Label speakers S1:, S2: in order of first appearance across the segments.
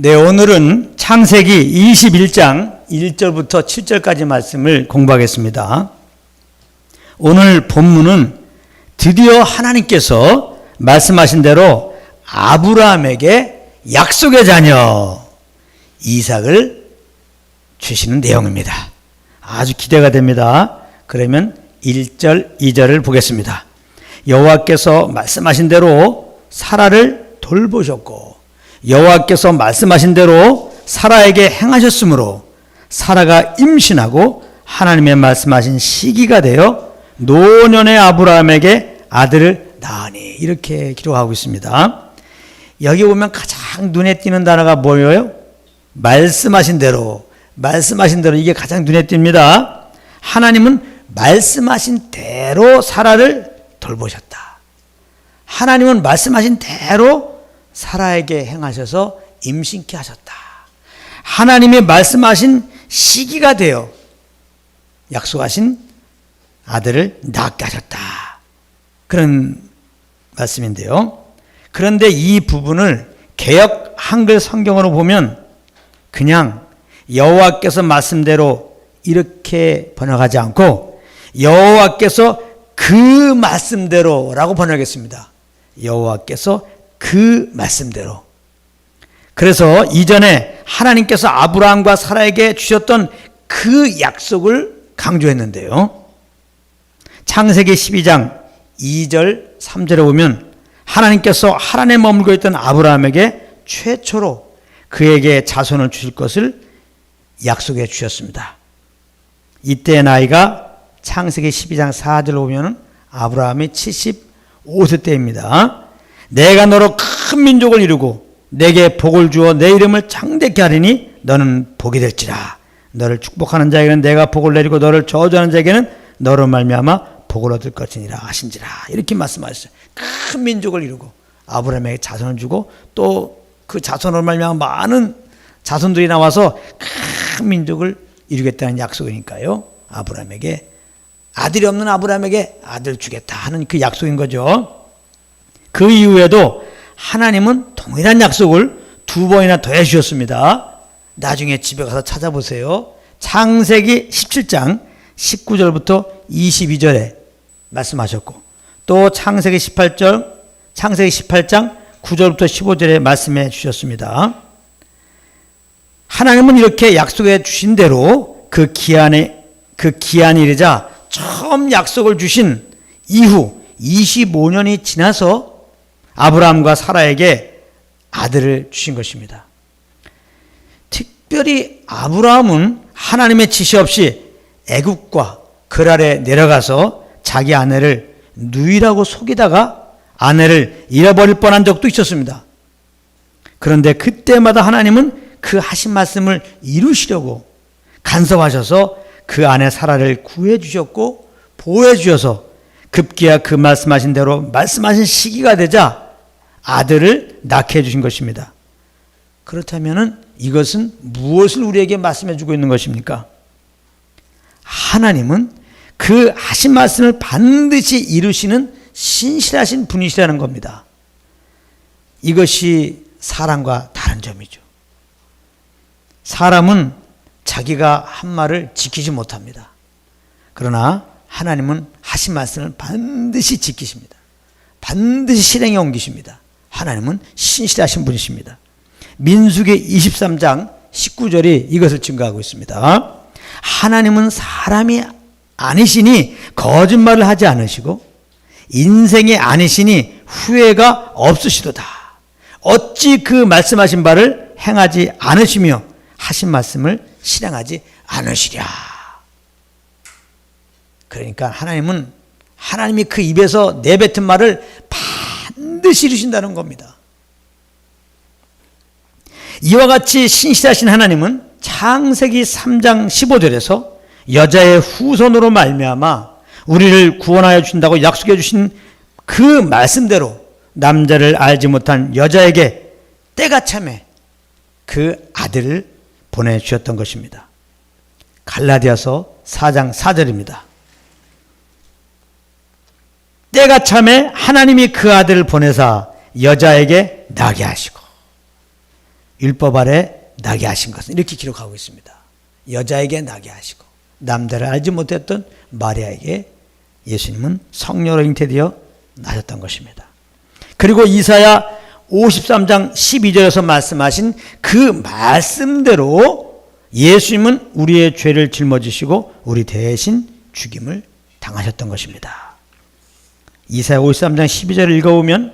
S1: 네, 오늘은 창세기 21장 1절부터 7절까지 말씀을 공부하겠습니다. 오늘 본문은 드디어 하나님께서 말씀하신 대로 아브라함에게 약속의 자녀 이삭을 주시는 내용입니다. 아주 기대가 됩니다. 그러면 1절, 2절을 보겠습니다. 여호와께서 말씀하신 대로 사라를 돌보셨고 여호와께서 말씀하신 대로 사라에게 행하셨으므로 사라가 임신하고 하나님의 말씀하신 시기가 되어 노년의 아브라함에게 아들을 낳으니, 이렇게 기록하고 있습니다. 여기 보면 가장 눈에 띄는 단어가 뭐예요? 말씀하신 대로 이게 가장 눈에 띕니다. 하나님은 말씀하신 대로 사라를 돌보셨다. 하나님은 말씀하신 대로 사라에게 행하셔서 임신케 하셨다. 하나님의 말씀하신 시기가 되어 약속하신 아들을 낳게 하셨다. 그런 말씀인데요. 그런데 이 부분을 개역 한글 성경으로 보면 그냥 여호와께서 말씀대로 이렇게 번역하지 않고 여호와께서 그 말씀대로라고 번역했습니다. 여호와께서 그 말씀대로. 그래서 이전에 하나님께서 아브라함과 사라에게 주셨던 그 약속을 강조했는데요. 창세기 12장 2절 3절에 보면 하나님께서 하란에 머물고 있던 아브라함에게 최초로 그에게 자손을 주실 것을 약속해 주셨습니다. 이때의 나이가 창세기 12장 4절을 보면 아브라함이 75세 때입니다. 내가 너로 큰 민족을 이루고 내게 복을 주어 내 이름을 창대케 하리니 너는 복이 될지라. 너를 축복하는 자에게는 내가 복을 내리고 너를 저주하는 자에게는 너로 말미암아 복을 얻을 것이니라 하신지라. 이렇게 말씀하셨어요. 큰 민족을 이루고 아브라함에게 자손을 주고 또 그 자손으로 말미암아 많은 자손들이 나와서 큰 민족을 이루겠다는 약속이니까요. 아브라함에게, 아들이 없는 아브라함에게 아들 주겠다 하는 그 약속인 거죠. 그 이후에도 하나님은 동일한 약속을 두 번이나 더해 주셨습니다. 나중에 집에 가서 찾아보세요. 창세기 17장 19절부터 22절에 말씀하셨고 또 창세기 18장 9절부터 15절에 말씀해 주셨습니다. 하나님은 이렇게 약속해 주신 대로 그 기한이 이르자 처음 약속을 주신 이후 25년이 지나서 아브라함과 사라에게 아들을 주신 것입니다. 특별히 아브라함은 하나님의 지시 없이 애굽과 그랄에 내려가서 자기 아내를 누이라고 속이다가 아내를 잃어버릴 뻔한 적도 있었습니다. 그런데 그때마다 하나님은 그 하신 말씀을 이루시려고 간섭하셔서 그 아내 사라를 구해 주셨고 보호해 주셔서 급기야 그 말씀하신 대로 말씀하신 시기가 되자 아들을 낳게 해주신 것입니다. 그렇다면 이것은 무엇을 우리에게 말씀해 주고 있는 것입니까? 하나님은 그 하신 말씀을 반드시 이루시는 신실하신 분이시라는 겁니다. 이것이 사람과 다른 점이죠. 사람은 자기가 한 말을 지키지 못합니다. 그러나 하나님은 하신 말씀을 반드시 지키십니다. 반드시 실행에 옮기십니다. 하나님은 신실하신 분이십니다. 민수기 23장 19절이 이것을 증거하고 있습니다. 하나님은 사람이 아니시니 거짓말을 하지 않으시고 인생이 아니시니 후회가 없으시도다. 어찌 그 말씀하신 바를 행하지 않으시며 하신 말씀을 실행하지 않으시랴. 그러니까 하나님은 하나님이 그 입에서 내뱉은 말을 반드시 이루신다는 겁니다. 이와 같이 신실하신 하나님은 창세기 3장 15절에서 여자의 후손으로 말미암아 우리를 구원하여 주신다고 약속해 주신 그 말씀대로 남자를 알지 못한 여자에게 때가 참에 그 아들을 보내주셨던 것입니다. 갈라디아서 4장 4절입니다. 때가 참에 하나님이 그 아들을 보내사 여자에게 나게 하시고 율법 아래 나게 하신 것은 이렇게 기록하고 있습니다. 여자에게 나게 하시고 남자를 알지 못했던 마리아에게 예수님은 성령으로 잉태되어 나셨던 것입니다. 그리고 이사야 53장 12절에서 말씀하신 그 말씀대로 예수님은 우리의 죄를 짊어지시고 우리 대신 죽임을 당하셨던 것입니다. 이사야 53장 12절을 읽어보면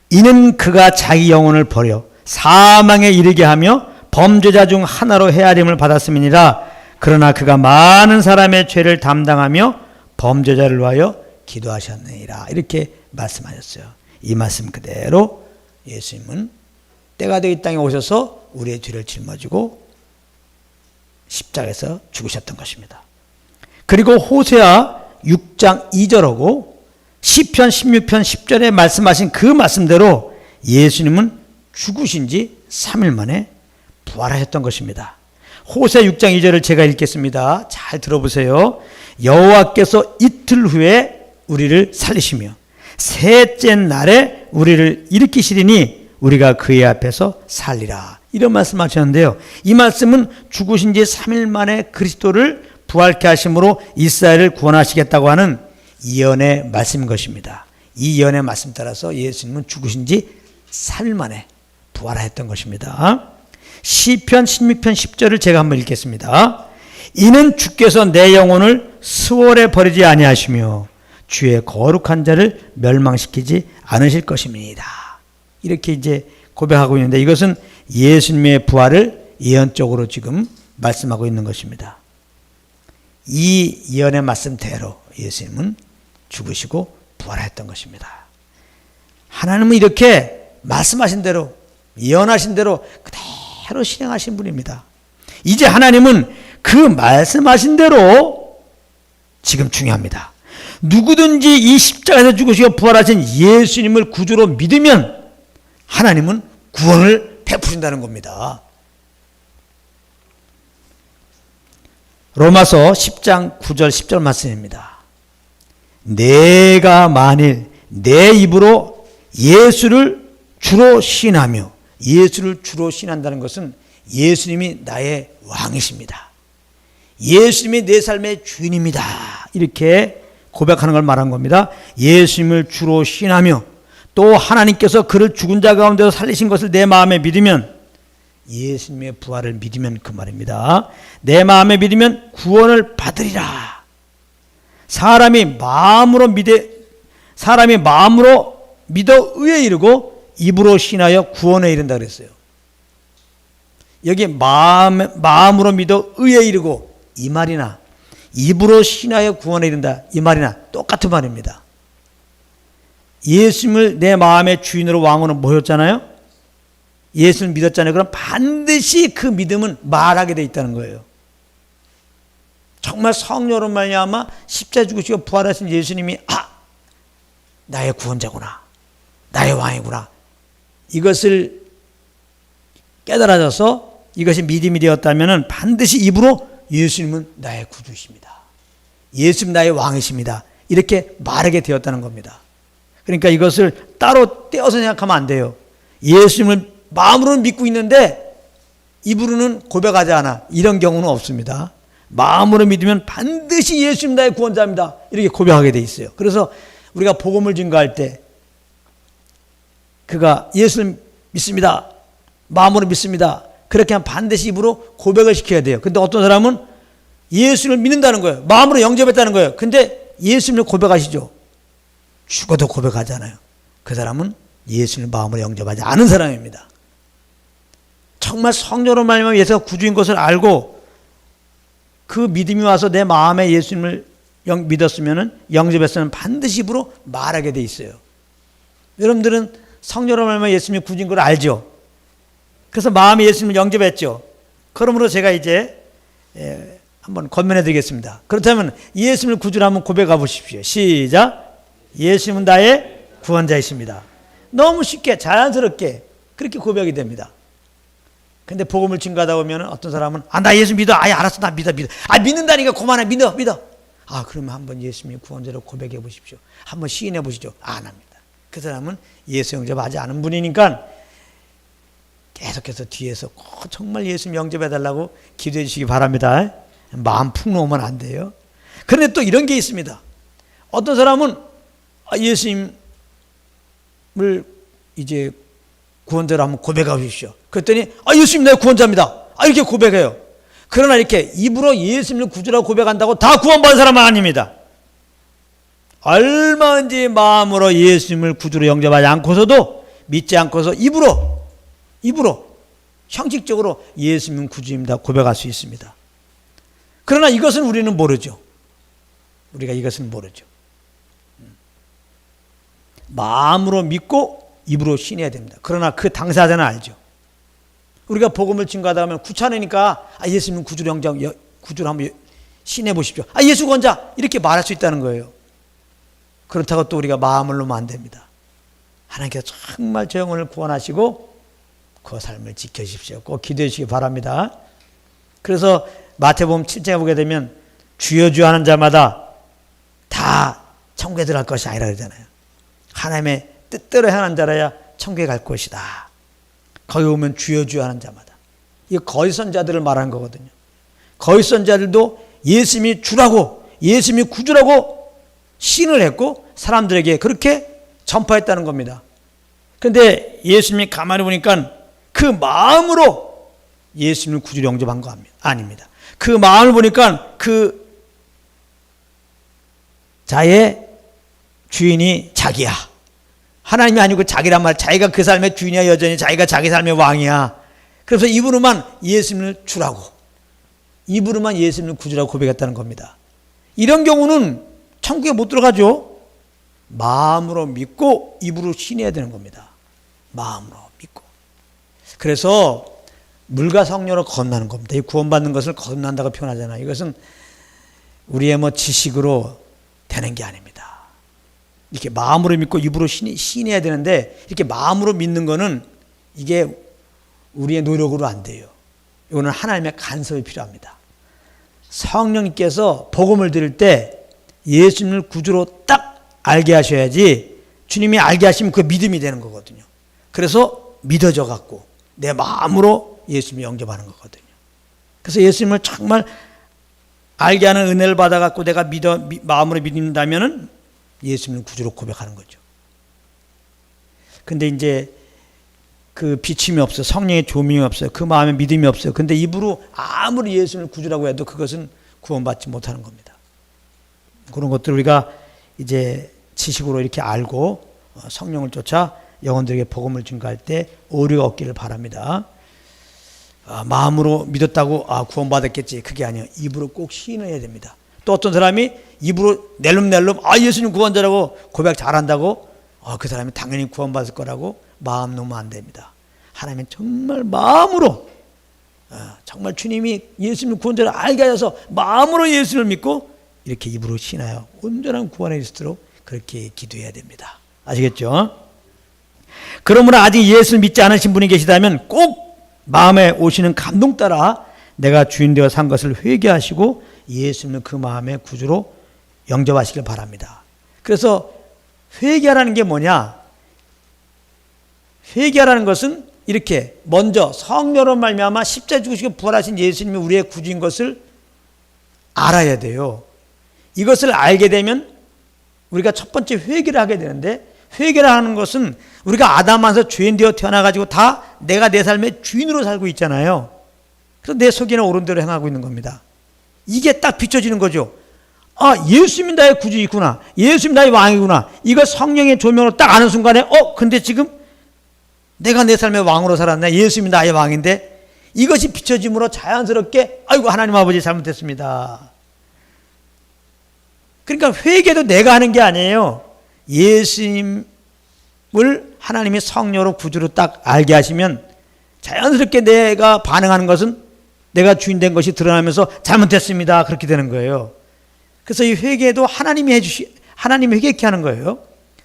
S1: 이는 그가 자기 영혼을 버려 사망에 이르게 하며 범죄자 중 하나로 헤아림을 받았음이니라. 그러나 그가 많은 사람의 죄를 담당하며 범죄자를 위하여 기도하셨느니라. 이렇게 말씀하셨어요. 이 말씀 그대로 예수님은 때가 되어 이 땅에 오셔서 우리의 죄를 짊어지고 십자가에서 죽으셨던 것입니다. 그리고 호세아 6장 2절하고 시편 16편 10절에 말씀하신 그 말씀대로 예수님은 죽으신 지 3일 만에 부활하셨던 것입니다. 호세 6장 2절을 제가 읽겠습니다. 잘 들어보세요. 여호와께서 이틀 후에 우리를 살리시며 셋째 날에 우리를 일으키시리니 우리가 그의 앞에서 살리라. 이런 말씀하셨는데요. 이 말씀은 죽으신 지 3일 만에 그리스도를 부활케 하심으로 이스라엘을 구원하시겠다고 하는 예언의 말씀인 것입니다. 이 예언의 말씀 따라서 예수님은 죽으신 지 3일 만에 부활하였던 것입니다. 시편 16편 10절을 제가 한번 읽겠습니다. 이는 주께서 내 영혼을 수월에 버리지 아니하시며 주의 거룩한 자를 멸망시키지 않으실 것입니다. 이렇게 이제 고백하고 있는데 이것은 예수님의 부활을 예언적으로 지금 말씀하고 있는 것입니다. 이 예언의 말씀대로 예수님은 죽으시고 부활했던 것입니다. 하나님은 이렇게 말씀하신 대로 예언하신 대로 그대로 실행하신 분입니다. 이제 하나님은 그 말씀하신 대로 지금 중요합니다. 누구든지 이 십자가에서 죽으시고 부활하신 예수님을 구주로 믿으면 하나님은 구원을 베푸신다는 겁니다. 로마서 10장 9절 10절 말씀입니다. 내가 만일 내 입으로 예수를 주로 시인하며, 예수를 주로 시인한다는 것은 예수님이 나의 왕이십니다. 예수님이 내 삶의 주인입니다. 이렇게 고백하는 걸 말한 겁니다. 예수님을 주로 시인하며 또 하나님께서 그를 죽은 자 가운데서 살리신 것을 내 마음에 믿으면, 예수님의 부활을 믿으면 그 말입니다. 내 마음에 믿으면 구원을 받으리라. 사람이 마음으로 믿어 의에 이르고 입으로 신하여 구원에 이른다 그랬어요. 여기 마음으로 믿어 의에 이르고 이 말이나 입으로 신하여 구원에 이른다 이 말이나 똑같은 말입니다. 예수님을 내 마음의 주인으로 왕으로 모셨잖아요. 예수를 믿었잖아요. 그럼 반드시 그 믿음은 말하게 돼 있다는 거예요. 정말 성령으로 말미암아 십자가에 죽으시고 부활하신 예수님이 나의 구원자구나, 나의 왕이구나, 이것을 깨달아져서 이것이 믿음이 되었다면 반드시 입으로 예수님은 나의 구주이십니다, 예수님 나의 왕이십니다, 이렇게 말하게 되었다는 겁니다. 그러니까 이것을 따로 떼어서 생각하면 안 돼요. 예수님을 마음으로는 믿고 있는데 입으로는 고백하지 않아, 이런 경우는 없습니다. 마음으로 믿으면 반드시 예수님 나의 구원자입니다, 이렇게 고백하게 돼 있어요. 그래서 우리가 복음을 증거할 때 그가 예수를 믿습니다, 마음으로 믿습니다, 그렇게 하면 반드시 입으로 고백을 시켜야 돼요. 근데 어떤 사람은 예수를 믿는다는 거예요. 마음으로 영접했다는 거예요. 근데 예수님을 고백하시죠. 죽어도 고백하잖아요. 그 사람은 예수를 마음으로 영접하지 않은 사람입니다. 정말 성령으로 말미암아 예수가 구주인 것을 알고 그 믿음이 와서 내 마음에 예수님을 믿었으면, 영접했으면 반드시 입으로 말하게 돼 있어요. 여러분들은 성령으로 말미암아 예수님이 구주인 걸 알죠? 그래서 마음에 예수님을 영접했죠. 그러므로 제가 이제 한번 권면해 드리겠습니다. 그렇다면 예수님을 구주로 한번 고백해 보십시오. 시작. 예수님은 나의 구원자이십니다. 너무 쉽게 자연스럽게 그렇게 고백이 됩니다. 근데 복음을 증거하다 보면 어떤 사람은 나 예수 믿어. 알았어, 나 믿어. 믿는다니까 그만해. 믿어. 그러면 한번 예수님의 구원자로 고백해 보십시오. 한번 시인해 보시죠. 안 합니다. 그 사람은 예수 영접하지 않은 분이니까 계속해서 뒤에서 꼭 정말 예수님 영접해달라고 기도해 주시기 바랍니다. 마음 푹 놓으면 안 돼요. 그런데 또 이런 게 있습니다. 어떤 사람은 예수님을 이제 구원자로 한번 고백하고 주십시오. 그랬더니 예수님 내 구원자입니다. 이렇게 고백해요. 그러나 이렇게 입으로 예수님을 구주라고 고백한다고 다 구원받은 사람은 아닙니다. 얼마든지 마음으로 예수님을 구주로 영접하지 않고서도, 믿지 않고서 입으로 형식적으로 예수님은 구주입니다 고백할 수 있습니다. 그러나 이것은 우리는 모르죠. 우리가 이것은 모르죠. 마음으로 믿고 입으로 신해야 됩니다. 그러나 그 당사자는 알죠. 우리가 복음을 증거하다 보면 귀찮으니까 예수님 구주로 한번 신해 보십시오. 예수 구원자 이렇게 말할 수 있다는 거예요. 그렇다고 또 우리가 마음을 놓으면 안 됩니다. 하나님께서 정말 저 영혼을 구원하시고 그 삶을 지켜주십시오. 꼭 기도해 주시기 바랍니다. 그래서 마태복음 7장에 보게 되면 주여 주여 하는 자마다 다 천국에 들어갈 것이 아니라 그러잖아요. 하나님의 뜻대로 행하는 자라야 천국에 갈 것이다. 거기 오면 주여 주여 하는 자마다. 이거 거짓 선자들을 말하는 거거든요. 거짓 선자들도 예수님이 주라고, 예수님이 구주라고 신을 했고 사람들에게 그렇게 전파했다는 겁니다. 그런데 예수님이 가만히 보니까 그 마음으로 예수님을 구주로 영접한 거 아닙니다. 그 마음을 보니까 그 자의 주인이 자기야. 하나님이 아니고 자기란 말, 자기가 그 삶의 주인이야. 여전히 자기가 자기 삶의 왕이야. 그래서 입으로만 예수님을 주라고, 입으로만 예수님을 구주라고 고백했다는 겁니다. 이런 경우는 천국에 못 들어가죠. 마음으로 믿고 입으로 신해야 되는 겁니다. 마음으로 믿고. 그래서 물과 성령으로 거듭나는 겁니다. 이 구원받는 것을 거듭난다고 표현하잖아요. 이것은 우리의 지식으로 되는 게 아닙니다. 이렇게 마음으로 믿고 입으로 신해야 되는데, 이렇게 마음으로 믿는 거는 이게 우리의 노력으로 안 돼요. 이거는 하나님의 간섭이 필요합니다. 성령님께서 복음을 드릴 때 예수님을 구주로 딱 알게 하셔야지, 주님이 알게 하시면 그 믿음이 되는 거거든요. 그래서 믿어져 갖고 내 마음으로 예수님을 영접하는 거거든요. 그래서 예수님을 정말 알게 하는 은혜를 받아 갖고 내가 마음으로 믿는다면은 예수님을 구주로 고백하는 거죠. 근데 이제 그 비침이 없어요. 성령의 조명이 없어요. 그 마음에 믿음이 없어요. 근데 입으로 아무리 예수님을 구주라고 해도 그것은 구원받지 못하는 겁니다. 그런 것들을 우리가 이제 지식으로 이렇게 알고 성령을 쫓아 영혼들에게 복음을 증거할 때 오류가 없기를 바랍니다. 마음으로 믿었다고 구원받았겠지, 그게 아니에요. 입으로 꼭 시인해야 됩니다. 또 어떤 사람이 입으로 낼름낼름 예수님 구원자라고 고백 잘한다고 그 사람이 당연히 구원받을 거라고 마음 놓으면 안 됩니다. 하나님은 정말 마음으로, 정말 주님이 예수님 구원자를 알게 하셔서 마음으로 예수를 믿고 이렇게 입으로 신하여 온전한 구원에 이르도록 그렇게 기도해야 됩니다. 아시겠죠? 그러므로 아직 예수를 믿지 않으신 분이 계시다면 꼭 마음에 오시는 감동 따라 내가 주인 되어 산 것을 회개하시고 예수님을 그 마음의 구주로 영접하시길 바랍니다. 그래서 회개하라는 게 뭐냐? 회개하라는 것은 이렇게 먼저 성령으로 말미암아 십자가에 죽으시고 부활하신 예수님이 우리의 구주인 것을 알아야 돼요. 이것을 알게 되면 우리가 첫 번째 회개를 하게 되는데, 회개를 하는 것은 우리가 아담에서 죄인 되어 태어나가지고 다 내가 내 삶의 주인으로 살고 있잖아요. 그래서 내 속에는 옳은 대로 행하고 있는 겁니다. 이게 딱 비춰지는 거죠. 예수님이 나의 구주이구나, 예수님이 나의 왕이구나, 이거 성령의 조명으로 딱 아는 순간에 근데 지금 내가 내 삶의 왕으로 살았네, 예수님이 나의 왕인데, 이것이 비춰짐으로 자연스럽게 아이고 하나님 아버지 잘못했습니다. 그러니까 회개도 내가 하는 게 아니에요. 예수님을 하나님이 성령으로 구주로 딱 알게 하시면 자연스럽게 내가 반응하는 것은 내가 주인 된 것이 드러나면서 잘못했습니다, 그렇게 되는 거예요. 그래서 이 회개도 하나님이 하나님이 회개케 하는 거예요.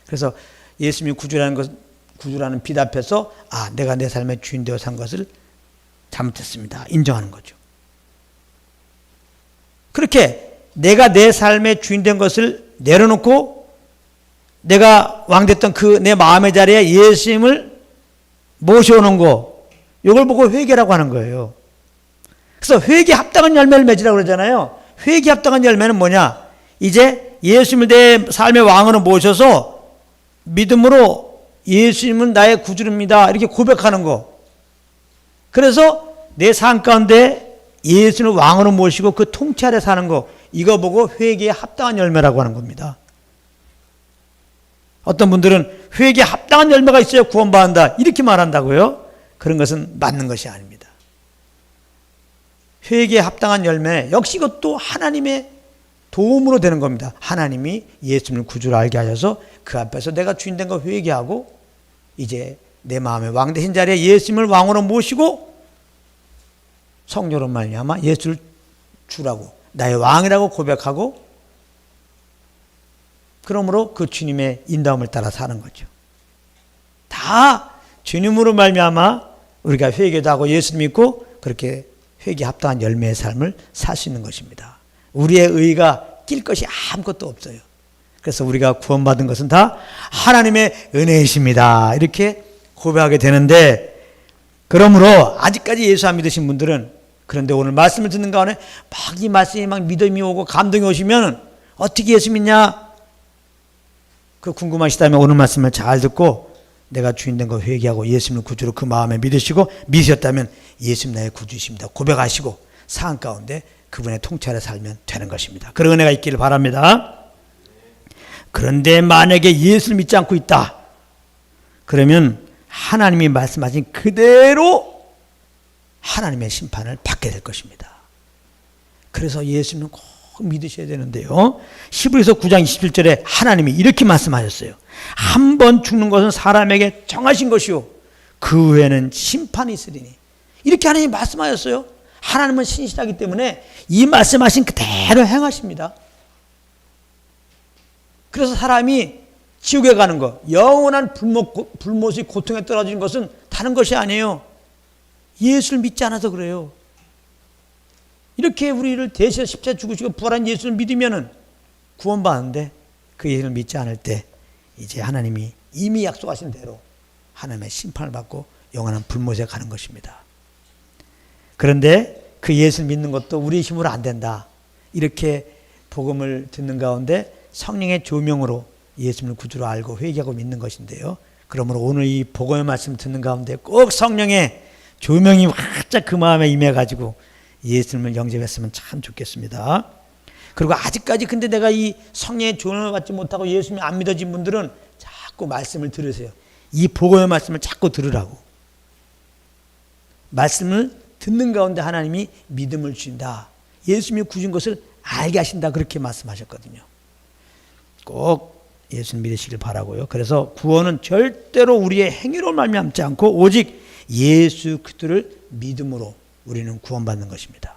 S1: 그래서 예수님이 구주라는 빛 앞에서 내가 내 삶의 주인 되어 산 것을 잘못했습니다, 인정하는 거죠. 그렇게 내가 내 삶의 주인 된 것을 내려놓고 내가 왕 됐던 그 내 마음의 자리에 예수님을 모셔오는 거, 이걸 보고 회개라고 하는 거예요. 그래서 회개에 합당한 열매를 맺으라고 그러잖아요. 회개에 합당한 열매는 뭐냐? 이제 예수님을 내 삶의 왕으로 모셔서 믿음으로 예수님은 나의 구주입니다, 이렇게 고백하는 거. 그래서 내 삶 가운데 예수님을 왕으로 모시고 그 통치 아래 사는 거, 이거 보고 회개에 합당한 열매라고 하는 겁니다. 어떤 분들은 회개에 합당한 열매가 있어야 구원받는다, 이렇게 말한다고요? 그런 것은 맞는 것이 아닙니다. 회개에 합당한 열매, 역시 이것도 하나님의 도움으로 되는 겁니다. 하나님이 예수님을 구주로 알게 하셔서 그 앞에서 내가 주인 된 거 회개하고 이제 내 마음의 왕 되신 자리에 예수님을 왕으로 모시고 성령으로 말미암아 예수를 주라고, 나의 왕이라고 고백하고, 그러므로 그 주님의 인도함을 따라 사는 거죠. 다 주님으로 말미암아 우리가 회개도 하고 예수 믿고 그렇게 회개에 합당한 열매의 삶을 살 수 있는 것입니다. 우리의 의가 낄 것이 아무것도 없어요. 그래서 우리가 구원받은 것은 다 하나님의 은혜이십니다, 이렇게 고백하게 되는데, 그러므로 아직까지 예수 안 믿으신 분들은, 그런데 오늘 말씀을 듣는 가운데 막 이 말씀이 막 믿음이 오고 감동이 오시면 어떻게 예수 믿냐? 그 궁금하시다면 오늘 말씀을 잘 듣고 내가 주인 된 거 회개하고 예수님을 구주로 그 마음에 믿으시고, 믿으셨다면 예수님 나의 구주이십니다 고백하시고 삶 가운데 그분의 통치 아래 살면 되는 것입니다. 그런 은혜가 있기를 바랍니다. 그런데 만약에 예수를 믿지 않고 있다, 그러면 하나님이 말씀하신 그대로 하나님의 심판을 받게 될 것입니다. 그래서 예수님은 꼭 믿으셔야 되는데요, 히브리서 9장 27절에 하나님이 이렇게 말씀하셨어요. 한 번 죽는 것은 사람에게 정하신 것이요 그 후에는 심판이 있으리니, 이렇게 하나님이 말씀하셨어요. 하나님은 신실하기 때문에 이 말씀하신 그대로 행하십니다. 그래서 사람이 지옥에 가는 것, 영원한 불못의 고통에 떨어지는 것은 다른 것이 아니에요. 예수를 믿지 않아서 그래요. 이렇게 우리를 대신해 십자가에 죽으시고 부활한 예수를 믿으면 구원받는데, 그 예수를 믿지 않을 때 이제 하나님이 이미 약속하신 대로 하나님의 심판을 받고 영원한 불못에 가는 것입니다. 그런데 그 예수를 믿는 것도 우리 힘으로 안 된다, 이렇게 복음을 듣는 가운데 성령의 조명으로 예수님을 구주로 알고 회개하고 믿는 것인데요, 그러므로 오늘 이 복음의 말씀 듣는 가운데 꼭 성령의 조명이 활짝 그 마음에 임해가지고 예수님을 영접했으면 참 좋겠습니다. 그리고 아직까지 근데 내가 이 성령의 조명을 받지 못하고 예수님이 안 믿어진 분들은 자꾸 말씀을 들으세요. 이 복음의 말씀을 자꾸 들으라고. 말씀을 듣는 가운데 하나님이 믿음을 주신다, 예수님이 구신 것을 알게 하신다, 그렇게 말씀하셨거든요. 꼭 예수님 믿으시길 바라고요. 그래서 구원은 절대로 우리의 행위로 말미암지 않고 오직 예수 그리스도를 믿음으로 우리는 구원받는 것입니다.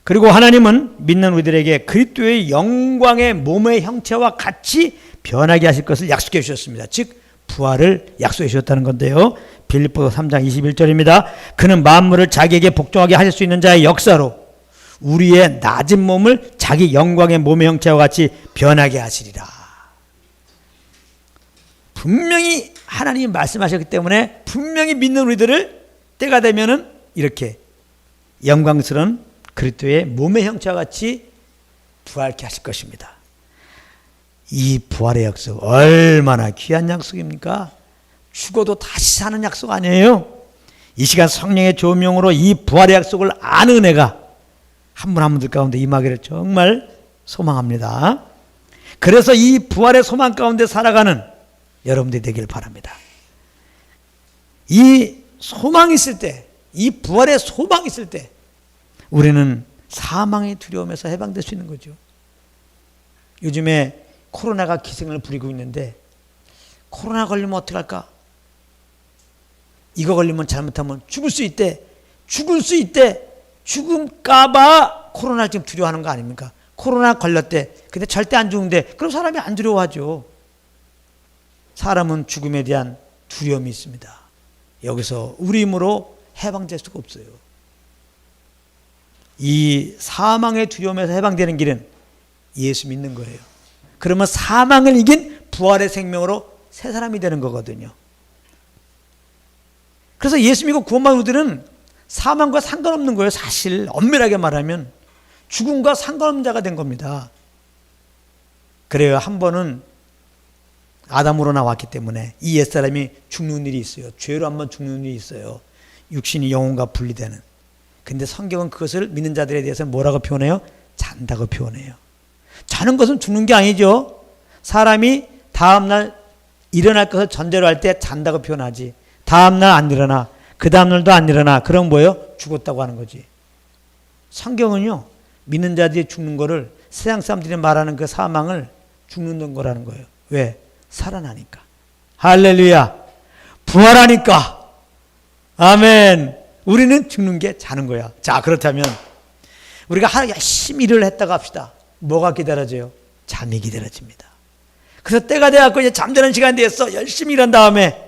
S1: 그리고 하나님은 믿는 우리들에게 그리스도의 영광의 몸의 형체와 같이 변하게 하실 것을 약속해 주셨습니다. 즉 부활을 약속해 주셨다는 건데요, 빌립보서 3장 21절입니다. 그는 만물을 자기에게 복종하게 하실 수 있는 자의 역사로 우리의 낮은 몸을 자기 영광의 몸의 형체와 같이 변하게 하시리라. 분명히 하나님이 말씀하셨기 때문에 분명히 믿는 우리들을 때가 되면은 이렇게 영광스러운 그리스도의 몸의 형체와 같이 부활케 하실 것입니다. 이 부활의 약속 얼마나 귀한 약속입니까? 죽어도 다시 사는 약속 아니에요? 이 시간 성령의 조명으로 이 부활의 약속을 아는 은혜가 한 분 한 분들 가운데 임하기를 정말 소망합니다. 그래서 이 부활의 소망 가운데 살아가는 여러분들이 되길 바랍니다. 이 소망이 있을 때, 이 부활의 소망이 있을 때 우리는 사망의 두려움에서 해방될 수 있는 거죠. 요즘에 코로나가 기승을 부리고 있는데 코로나 걸리면 어떡할까? 이거 걸리면 잘못하면 죽을 수 있대. 죽음까봐 코로나 지금 두려워하는 거 아닙니까? 코로나 걸렸대. 근데 절대 안 죽는데 그럼 사람이 안 두려워하죠. 사람은 죽음에 대한 두려움이 있습니다. 여기서 우리 힘으로 해방될 수가 없어요. 이 사망의 두려움에서 해방되는 길은 예수 믿는 거예요. 그러면 사망을 이긴 부활의 생명으로 새 사람이 되는 거거든요. 그래서 예수 믿고 구원받은 우리들은 사망과 상관없는 거예요. 사실 엄밀하게 말하면 죽음과 상관없는 자가 된 겁니다. 그래요. 한 번은 아담으로 나왔기 때문에 이 옛사람이 죽는 일이 있어요. 죄로 한번 죽는 일이 있어요. 육신이 영혼과 분리되는. 근데 성경은 그것을 믿는 자들에 대해서 뭐라고 표현해요? 잔다고 표현해요. 자는 것은 죽는 게 아니죠. 사람이 다음날 일어날 것을 전제로 할 때 잔다고 표현하지. 다음날 안 일어나, 그 다음날도 안 일어나, 그럼 뭐예요? 죽었다고 하는 거지. 성경은요, 믿는 자들이 죽는 거를 세상 사람들이 말하는 그 사망을 죽는 거라는 거예요. 왜? 살아나니까. 할렐루야. 부활하니까. 아멘. 우리는 죽는 게 자는 거야. 자, 그렇다면 우리가 하루 열심히 일을 했다가 합시다. 뭐가 기다려져요? 잠이 기다려집니다. 그래서 때가 돼갖고 이제 잠자는 시간이 됐어. 열심히 일한 다음에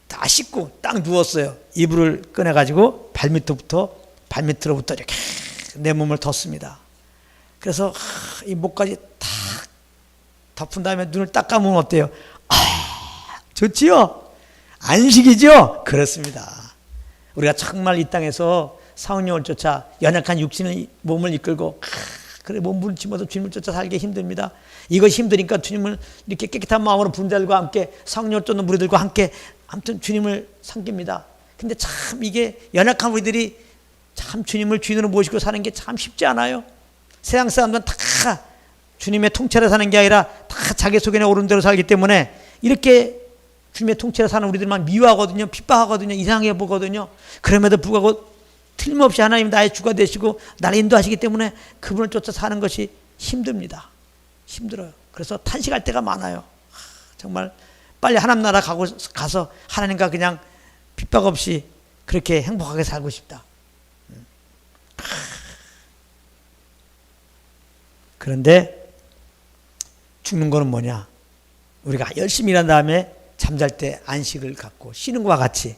S1: 다 씻고 딱 누웠어요. 이불을 꺼내가지고 발밑으로부터 이렇게 내 몸을 덮습니다. 그래서 이 목까지 탁 덮은 다음에 눈을 딱 감으면 어때요? 좋지요? 안식이죠? 그렇습니다. 우리가 정말 이 땅에서 사후년을 쫓아 연약한 육신의 몸을 이끌고 그래 몸부를 집어서 주님을 쫓아 살기 힘듭니다. 이것이 힘드니까 주님을 이렇게 깨끗한 마음으로 분자들과 함께 사후년을 쫓는 무리들과 함께 아무튼 주님을 섬깁니다. 근데 참 이게 연약한 우리들이 참 주님을 주인으로 모시고 사는 게 참 쉽지 않아요. 세상 사람들은 다 주님의 통치를 사는 게 아니라 다 자기 속에 오른 대로 살기 때문에 이렇게 주님의 통치를 사는 우리들만 미워하거든요. 핍박하거든요. 이상하게 보거든요. 그럼에도 불구하고 틀림없이 하나님 나의 주가 되시고 나를 인도하시기 때문에 그분을 쫓아 사는 것이 힘듭니다. 힘들어요. 그래서 탄식할 때가 많아요. 정말 빨리 하나님 나라 가서 하나님과 그냥 핍박 없이 그렇게 행복하게 살고 싶다. 그런데 죽는 거는 뭐냐? 우리가 열심히 일한 다음에 잠잘 때 안식을 갖고 쉬는 것과 같이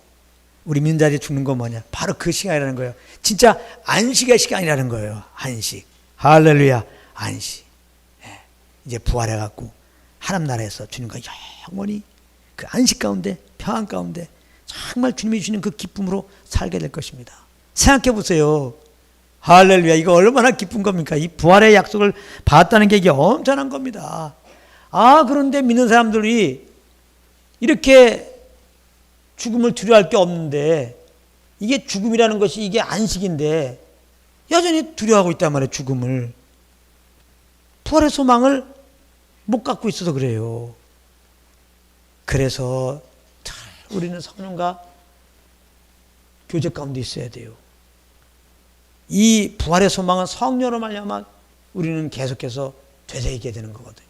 S1: 우리 믿는 자들이 죽는 건 뭐냐? 바로 그 시간이라는 거예요. 진짜 안식의 시간이라는 거예요. 안식. 할렐루야. 안식. 네. 이제 부활해갖고 하나님 나라에서 주님과 영원히 그 안식 가운데 평안 가운데 정말 주님이 주시는 그 기쁨으로 살게 될 것입니다. 생각해 보세요. 할렐루야. 이거 얼마나 기쁜 겁니까? 이 부활의 약속을 받았다는 게 이게 엄청난 겁니다. 그런데 믿는 사람들이 이렇게 죽음을 두려워할 게 없는데 이게 죽음이라는 것이 이게 안식인데 여전히 두려워하고 있단 말이에요. 죽음을. 부활의 소망을 못 갖고 있어서 그래요. 그래서 우리는 성령과 교제 가운데 있어야 돼요. 이 부활의 소망은 성령으로 말미암아 우리는 계속해서 되새기게 되는 거거든요.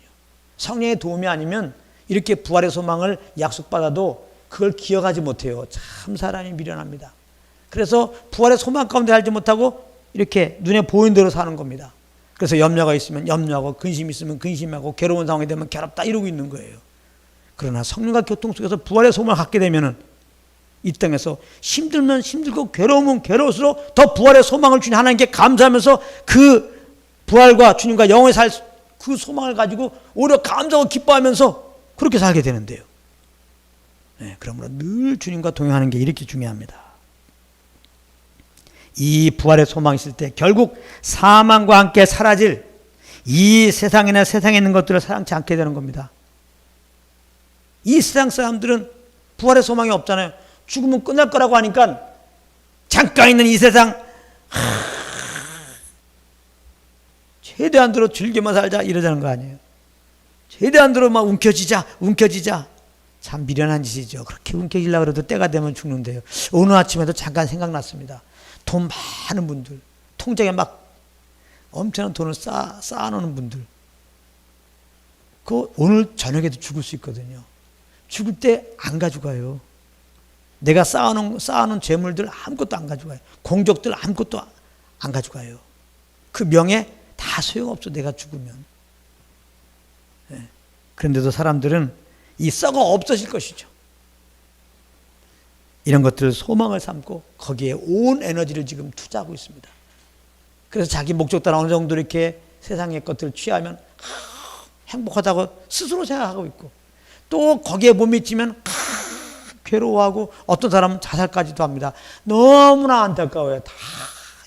S1: 성령의 도움이 아니면 이렇게 부활의 소망을 약속받아도 그걸 기억하지 못해요. 참 사람이 미련합니다. 그래서 부활의 소망 가운데 살지 못하고 이렇게 눈에 보이는 대로 사는 겁니다. 그래서 염려가 있으면 염려하고 근심이 있으면 근심하고 괴로운 상황이 되면 괴롭다 이러고 있는 거예요. 그러나 성령과 교통 속에서 부활의 소망을 갖게 되면은 이 땅에서 힘들면 힘들고 괴로우면 괴로울수록 더 부활의 소망을 주신 하나님께 감사하면서 그 부활과 주님과 영원히 살 그 소망을 가지고 오히려 감사하고 기뻐하면서 그렇게 살게 되는데요. 네, 그러므로 늘 주님과 동행하는 게 이렇게 중요합니다. 이 부활의 소망이 있을 때 결국 사망과 함께 사라질 이 세상이나 세상에 있는 것들을 사랑치 않게 되는 겁니다. 이 세상 사람들은 부활의 소망이 없잖아요. 죽으면 끝날 거라고 하니까 잠깐 있는 이 세상 최대한대로 즐기며 살자 이러자는 거 아니에요. 최대한대로 막 움켜쥐자 참 미련한 짓이죠. 그렇게 움켜쥐려고 해도 때가 되면 죽는데요. 오늘 아침에도 잠깐 생각났습니다. 돈 많은 분들 통장에 막 엄청난 돈을 쌓아놓는 분들 그 오늘 저녁에도 죽을 수 있거든요. 죽을 때 안 가져가요. 내가 쌓아놓은 재물들 아무것도 안 가져가요. 공적들 아무것도 안 가져가요. 그 명예 다 소용없어. 내가 죽으면. 네. 그런데도 사람들은 이 썩어 없어질 것이죠. 이런 것들을 소망을 삼고 거기에 온 에너지를 지금 투자하고 있습니다. 그래서 자기 목적 따라 어느 정도 이렇게 세상의 것들을 취하면 행복하다고 스스로 생각하고 있고 또 거기에 못 미치면 괴로워하고 어떤 사람은 자살까지도 합니다. 너무나 안타까워요. 다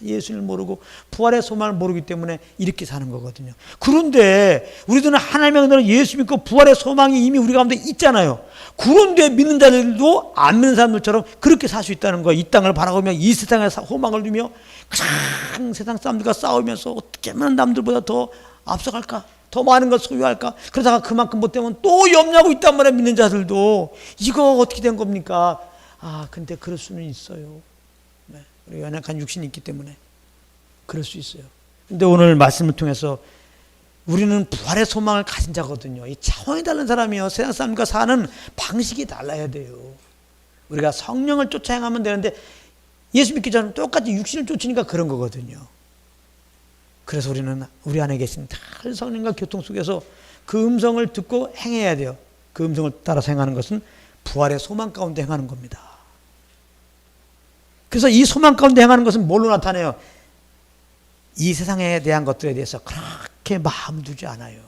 S1: 예수를 모르고 부활의 소망을 모르기 때문에 이렇게 사는 거거든요. 그런데 우리들은 하나님의 은혜로 예수 믿고 부활의 소망이 이미 우리 가운데 있잖아요. 그런데 믿는 자들도 안 믿는 사람들처럼 그렇게 살 수 있다는 거예요. 이 땅을 바라보며 이 세상에 소망을 두며 가장 세상 사람들과 싸우면서 어떻게 하면 남들보다 더 앞서갈까? 더 많은 걸 소유할까? 그러다가 그만큼 못 되면 또 염려하고 있단 말이에요. 믿는 자들도. 이거 어떻게 된 겁니까? 근데 그럴 수는 있어요. 네. 우리 연약한 육신이 있기 때문에 그럴 수 있어요. 근데 오늘 말씀을 통해서 우리는 부활의 소망을 가진 자거든요. 이 차원이 다른 사람이요. 세상 사람과 사는 방식이 달라야 돼요. 우리가 성령을 쫓아 행하면 되는데 예수 믿기 전에 똑같이 육신을 쫓으니까 그런 거거든요. 그래서 우리는 우리 안에 계신 다른 성령과 교통 속에서 그 음성을 듣고 행해야 돼요. 그 음성을 따라서 행하는 것은 부활의 소망 가운데 행하는 겁니다. 그래서 이 소망 가운데 행하는 것은 뭘로 나타내요? 이 세상에 대한 것들에 대해서 그렇게 마음 두지 않아요.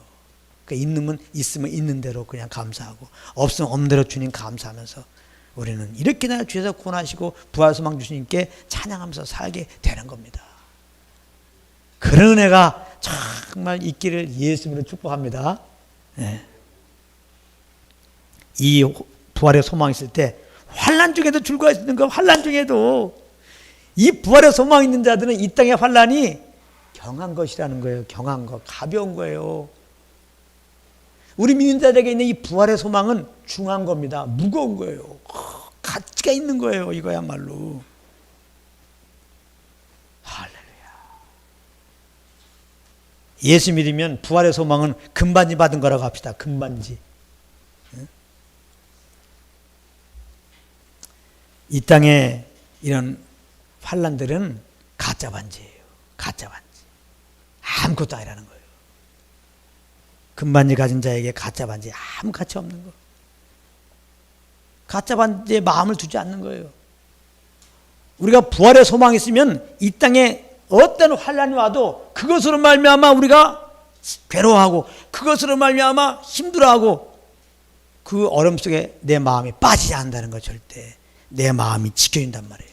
S1: 그러니까 있으면 있는 대로 그냥 감사하고 없으면 없는 대로 주님 감사하면서 우리는 이렇게나 주에서 구원하시고 부활 소망 주시님께 찬양하면서 살게 되는 겁니다. 그런 은혜가 정말 있기를 예수님으로 축복합니다. 네. 이 부활의 소망이 있을 때 환난 중에도 줄과 있는 거 환난 중에도 이 부활의 소망이 있는 자들은 이 땅의 환난이 경한 것이라는 거예요. 경한 거, 가벼운 거예요. 우리 믿는 자들에게 있는 이 부활의 소망은 중한 겁니다. 무거운 거예요. 가치가 있는 거예요. 이거야말로. 할렐루야. 예수 믿으면 부활의 소망은 금반지 받은 거라고 합시다. 금반지. 이 땅에 이런 환난들은 가짜 반지예요. 가짜 반지. 아무것도 아니라는 거예요. 금반지 가진 자에게 가짜 반지 아무 가치 없는 거. 가짜 반지에 마음을 두지 않는 거예요. 우리가 부활의 소망이 있으면 이 땅에 어떤 환난이 와도 그것으로 말미암아 우리가 괴로워하고 그것으로 말미암아 힘들어하고 그 어려움 속에 내 마음이 빠지지 않는다는 거. 절대 내 마음이 지켜진단 말이에요.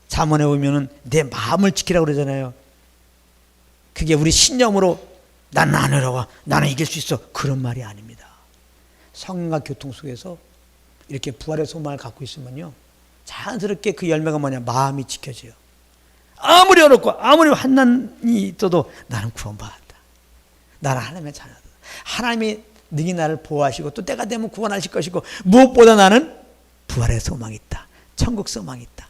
S1: 잠언에 보면은 내 마음을 지키라고 그러잖아요. 그게 우리 신념으로 나는 안 어려워, 나는 이길 수 있어, 그런 말이 아닙니다. 성령과 교통 속에서 이렇게 부활의 소망을 갖고 있으면요, 자연스럽게 그 열매가 뭐냐, 마음이 지켜져요. 아무리 어렵고 아무리 환난이 있어도 나는 구원받았다. 나는 하나님의 자녀다. 하나님이 능히 나를 보호하시고 또 때가 되면 구원하실 것이고 무엇보다 나는 부활의 소망이 있다. 천국 소망이 있다.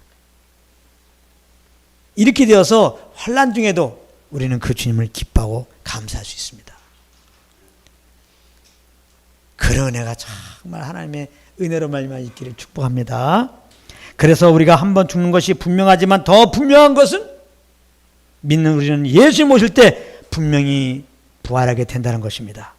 S1: 이렇게 되어서 환난 중에도 우리는 그 주님을 기뻐하고 감사할 수 있습니다. 그런 은혜가 정말 하나님의 은혜로 말미암아 있기를 축복합니다. 그래서 우리가 한번 죽는 것이 분명하지만 더 분명한 것은 믿는 우리는 예수 모실 때 분명히 부활하게 된다는 것입니다.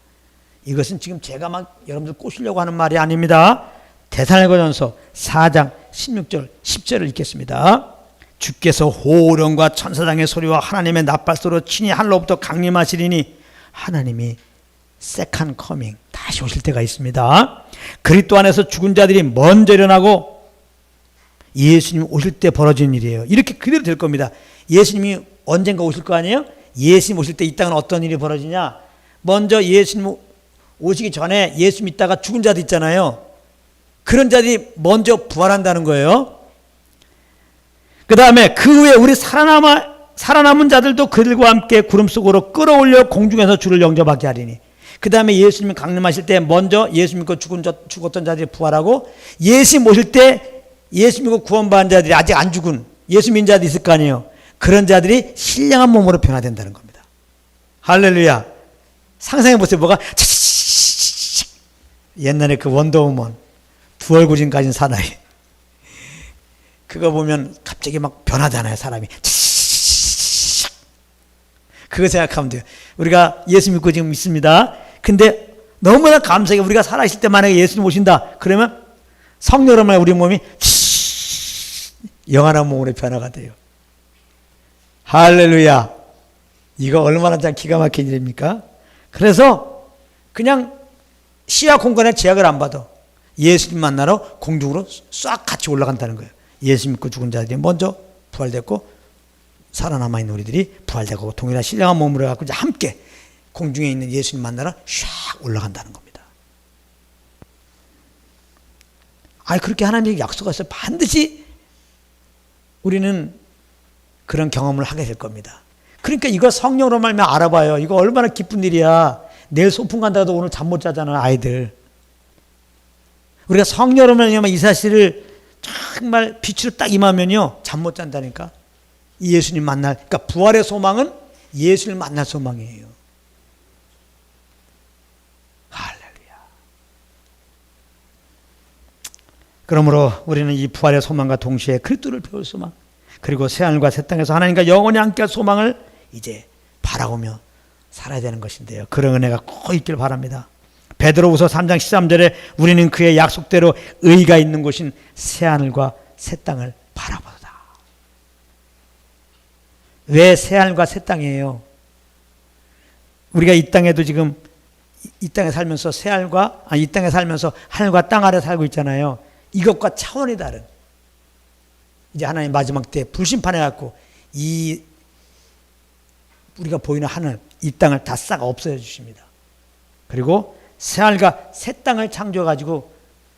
S1: 이것은 지금 제가 막 여러분들 꼬시려고 하는 말이 아닙니다. 데살로니가전서 4장 16절 10절을 읽겠습니다. 주께서 호령과 천사장의 소리와 하나님의 나팔소리로 친히 하늘로부터 강림하시리니 하나님이 세컨 커밍 다시 오실 때가 있습니다. 그리스도 안에서 죽은 자들이 먼저 일어나고 예수님 오실 때 벌어지는 일이에요. 이렇게 그대로 될 겁니다. 예수님이 언젠가 오실 거 아니에요? 예수님 오실 때 이 땅은 어떤 일이 벌어지냐? 먼저 예수님 오시기 전에 예수 믿다가 죽은 자들 있잖아요. 그런 자들이 먼저 부활한다는 거예요. 그 다음에 그 후에 우리 살아남은 자들도 그들과 함께 구름 속으로 끌어올려 공중에서 주를 영접하게 하리니, 그 다음에 예수님이 강림하실 때 먼저 예수 믿고 죽었던 자들이 부활하고, 예수 모실 때 예수 믿고 구원받은 자들이 아직 안 죽은 예수 믿는 자들이 있을 거 아니에요. 그런 자들이 신령한 몸으로 변화된다는 겁니다. 할렐루야. 상상해 보세요. 뭐가 옛날에 그 원더우먼 두 얼굴인 가진 사나이, 그거 보면 갑자기 막 변하잖아요. 사람이. 그거 생각하면 돼요. 우리가 예수 믿고 지금 있습니다. 근데 너무나 감사하게 우리가 살아있을 때 만약에 예수님 오신다 그러면 성령으로 우리 몸이 영원한 몸으로 변화가 돼요. 할렐루야. 이거 얼마나 참 기가 막힌 일입니까? 그래서 그냥 시야 공간에 제약을 안 받아. 예수님 만나러 공중으로 싹 같이 올라간다는 거예요. 예수 믿고 죽은 자들이 먼저 부활됐고 살아남아 있는 우리들이 부활되고 동일한 신령한 몸으로 해갖고 이제 함께 공중에 있는 예수님 만나러 샥 올라간다는 겁니다. 아니 그렇게 하나님이 약속하셔서 반드시 우리는 그런 경험을 하게 될 겁니다. 그러니까 이거 성령으로 말면 알아봐요. 이거 얼마나 기쁜 일이야. 내일 소풍 간다고 오늘 잠 못 자잖아 아이들. 우리가 성령으로 말면 이 사실을 정말 빛으로 딱 임하면요 잠 못 잔다니까. 예수님 만날, 그러니까 부활의 소망은 예수를 만날 소망이에요. 할렐루야. 그러므로 우리는 이 부활의 소망과 동시에 그리스도를 배울 소망, 그리고 새하늘과 새 땅에서 하나님과 영원히 함께할 소망을 이제 바라보며 살아야 되는 것인데요. 그런 은혜가 꼭 있길 바랍니다. 베드로후서 3장 13절에 우리는 그의 약속대로 의가 있는 곳인 새하늘과 새 땅을 바라보다. 왜 새하늘과 새 땅이에요? 우리가 이 땅에도 지금 이 땅에 살면서 이 땅에 살면서 하늘과 땅 아래 살고 있잖아요. 이것과 차원이 다른, 이제 하나님 마지막 때 불심판해 갖고 이 우리가 보이는 하늘, 이 땅을 다 싹 없애어 주십니다. 그리고 새하늘과 새 땅을 창조해 가지고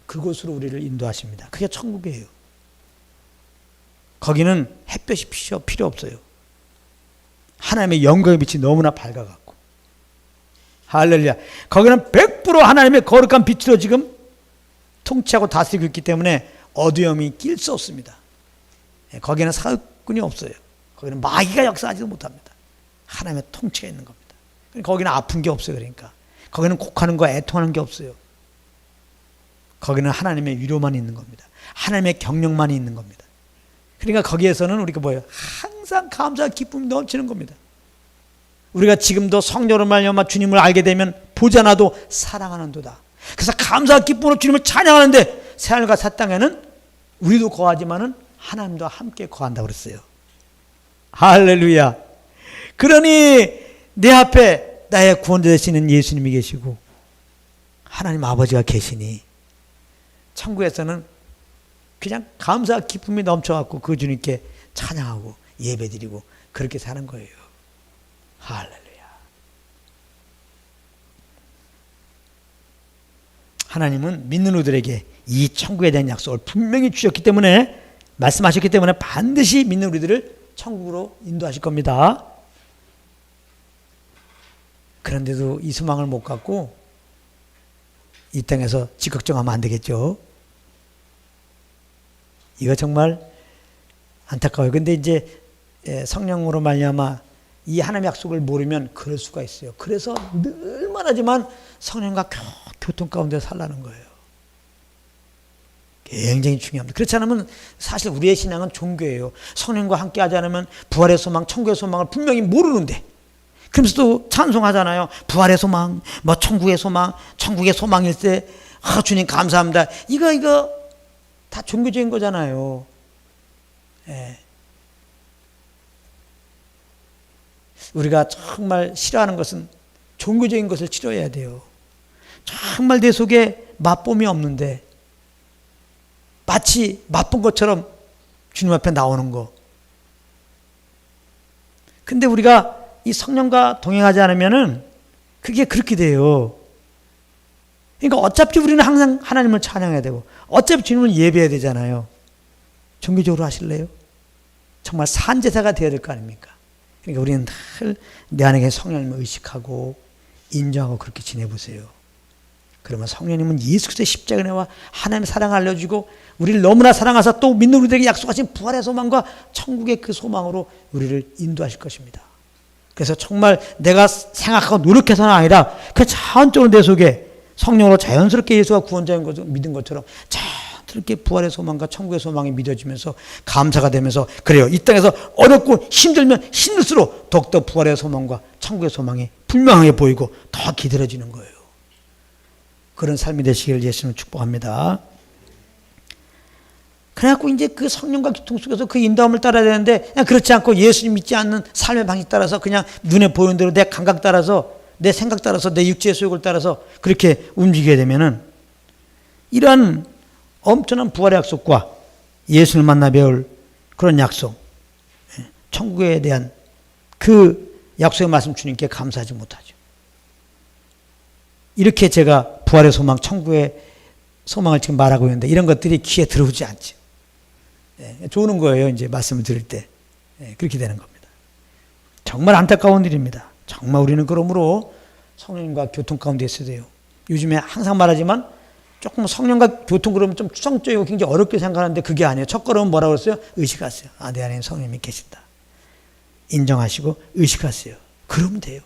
S1: 그곳으로 우리를 인도하십니다. 그게 천국이에요. 거기는 햇볕이 필요 없어요. 하나님의 영광의 빛이 너무나 밝아갖고. 할렐루야. 거기는 100% 하나님의 거룩한 빛으로 지금 통치하고 다스리고 있기 때문에 어두움이 낄 수 없습니다. 거기는 사기꾼이 없어요. 거기는 마귀가 역사하지도 못합니다. 하나님의 통치가 있는 겁니다. 거기는 아픈 게 없어요. 그러니까 거기는 곡하는 거 애통하는 게 없어요. 거기는 하나님의 위로만 있는 겁니다. 하나님의 경력만이 있는 겁니다. 그러니까 거기에서는 우리가 뭐예요? 항상 감사와 기쁨이 넘치는 겁니다. 우리가 지금도 성령으로 말미암아 주님을 알게 되면 보자나도 사랑하는도다. 그래서 감사와 기쁨으로 주님을 찬양하는데 새하늘과 새 땅에는 우리도 거하지만은 하나님도 함께 거한다고 그랬어요. 할렐루야. 그러니 내 앞에 나의 구원자 되시는 예수님이 계시고 하나님 아버지가 계시니 천국에서는 그냥 감사와 기쁨이 넘쳐갖고 그 주님께 찬양하고 예배드리고 그렇게 사는 거예요. 할렐루야. 하나님은 믿는 우리들에게 이 천국에 대한 약속을 분명히 주셨기 때문에, 말씀하셨기 때문에 반드시 믿는 우리들을 천국으로 인도하실 겁니다. 그런데도 이 소망을 못 갖고 이 땅에서 지극정하면 안 되겠죠. 이거 정말 안타까워요. 근데 이제 성령으로 말미암아 이 하나님의 약속을 모르면 그럴 수가 있어요. 그래서 늘 말하지만 성령과 교통 가운데 살라는 거예요. 굉장히 중요합니다. 그렇지 않으면 사실 우리의 신앙은 종교예요. 성령과 함께 하지 않으면 부활의 소망, 천국의 소망을 분명히 모르는데, 그러면서도 찬송하잖아요. 부활의 소망, 뭐 천국의 소망, 천국의 소망일 때 주님 감사합니다. 이거 다 종교적인 거잖아요. 예. 우리가 정말 싫어하는 것은 종교적인 것을 치료해야 돼요. 정말 내 속에 맛봄이 없는데 마치 맛본 것처럼 주님 앞에 나오는 거. 근데 우리가 이 성령과 동행하지 않으면은 그게 그렇게 돼요. 그러니까 어차피 우리는 항상 하나님을 찬양해야 되고 어차피 주님을 예배해야 되잖아요. 종교적으로 하실래요? 정말 산제사가 되어야 될 거 아닙니까? 그러니까 우리는 늘 내 안에 성령님을 의식하고 인정하고 그렇게 지내보세요. 그러면 성령님은 예수 그리스도의 십자가의 은혜와 하나님의 사랑을 알려주고 우리를 너무나 사랑하사 또 믿는 우리들에게 약속하신 부활의 소망과 천국의 그 소망으로 우리를 인도하실 것입니다. 그래서 정말 내가 생각하고 노력해서는 아니라 그 자연적으로 내 속에 성령으로 자연스럽게 예수가 구원자인 것을 믿은 것처럼 자연스럽게 부활의 소망과 천국의 소망이 믿어지면서 감사가 되면서, 그래요, 이 땅에서 어렵고 힘들면 힘들수록 더욱더 부활의 소망과 천국의 소망이 분명하게 보이고 더 기다려지는 거예요. 그런 삶이 되시길 예수님을 축복합니다. 그래갖고 이제 그 성령과 기통 속에서 그 인도함을 따라야 되는데, 그냥 그렇지 않고 예수님 믿지 않는 삶의 방식 따라서 그냥 눈에 보이는 대로 내 감각 따라서 내 생각 따라서 내 육체의 소욕을 따라서 그렇게 움직이게 되면은 이러한 엄청난 부활의 약속과 예수를 만나 배울 그런 약속, 천국에 대한 그 약속의 말씀 주님께 감사하지 못하죠. 이렇게 제가 부활의 소망, 천국의 소망을 지금 말하고 있는데 이런 것들이 귀에 들어오지 않죠. 좋은 거예요. 이제 말씀을 들을 때. 그렇게 되는 겁니다. 정말 안타까운 일입니다. 정말 우리는 그러므로 성령님과 교통 가운데 있어야 돼요. 요즘에 항상 말하지만 조금 성령과 교통 그러면 좀 추상적이고 굉장히 어렵게 생각하는데 그게 아니에요. 첫 걸음은 뭐라고 그랬어요? 의식하세요. 아, 내 안에 성령님이 계신다. 인정하시고 의식하세요. 그러면 돼요.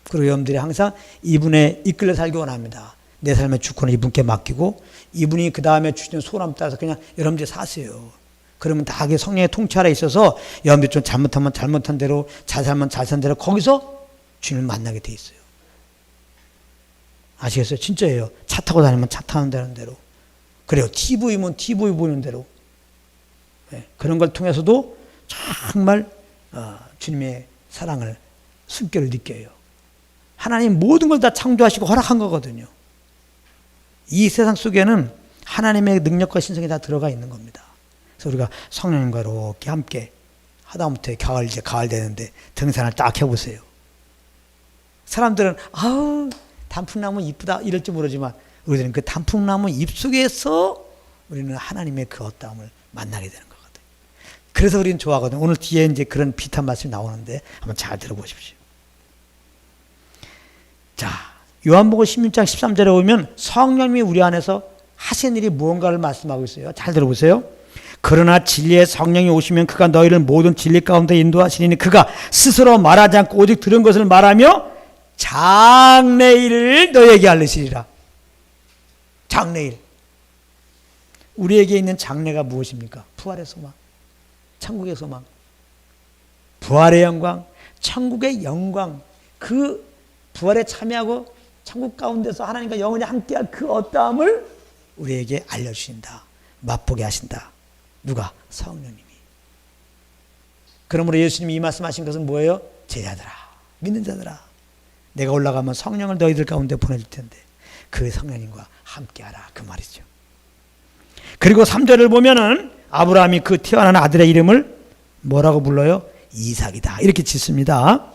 S1: 그리고 여러분들이 항상 이분에 이끌려 살기 원합니다. 내 삶의 주권을 이분께 맡기고 이분이 그 다음에 주시는 소감 따라서 그냥 여러분들이 사세요. 그러면 다 성령의 통치 아래 있어서 여러분들이 좀 잘못하면 잘못한 대로, 잘 살면 잘 산 대로 거기서 주님을 만나게 돼 있어요. 아시겠어요? 진짜예요. 차 타고 다니면 차 타는 대로. 그래요. TV면 TV 보는 대로. 그런 걸 통해서도 정말 주님의 사랑을, 숨결을 느껴요. 하나님 모든 걸 다 창조하시고 허락한 거거든요. 이 세상 속에는 하나님의 능력과 신성이 다 들어가 있는 겁니다. 그래서 우리가 성령님과 이렇게 함께 하다못해 이제 가을 되는데 등산을 딱 해보세요. 사람들은 아우 단풍나무 이쁘다 이럴지 모르지만 우리들은 그 단풍나무 잎 속에서 우리는 하나님의 그 어떠함을 만나게 되는 거거든요. 그래서 우리는 좋아하거든요. 오늘 뒤에 이제 그런 비슷한 말씀이 나오는데 한번 잘 들어보십시오. 자, 요한복음 16장 13절에 보면 성령님이 우리 안에서 하신 일이 무언가를 말씀하고 있어요. 잘 들어보세요. 그러나 진리의 성령이 오시면 그가 너희를 모든 진리 가운데 인도하시리니 그가 스스로 말하지 않고 오직 들은 것을 말하며 장래일을 너희에게 알리시리라. 장래일. 우리에게 있는 장래가 무엇입니까? 부활의 소망, 천국의 소망, 부활의 영광, 천국의 영광, 그 부활에 참여하고 천국 가운데서 하나님과 영원히 함께할 그 어떠함을 우리에게 알려주신다. 맛보게 하신다. 누가? 성령님이. 그러므로 예수님이 이 말씀하신 것은 뭐예요? 제자들아, 믿는 자들아, 내가 올라가면 성령을 너희들 가운데 보내줄 텐데 그 성령님과 함께하라, 그 말이죠. 그리고 3절을 보면은 아브라함이 그 태어난 아들의 이름을 뭐라고 불러요? 이삭이다, 이렇게 짓습니다.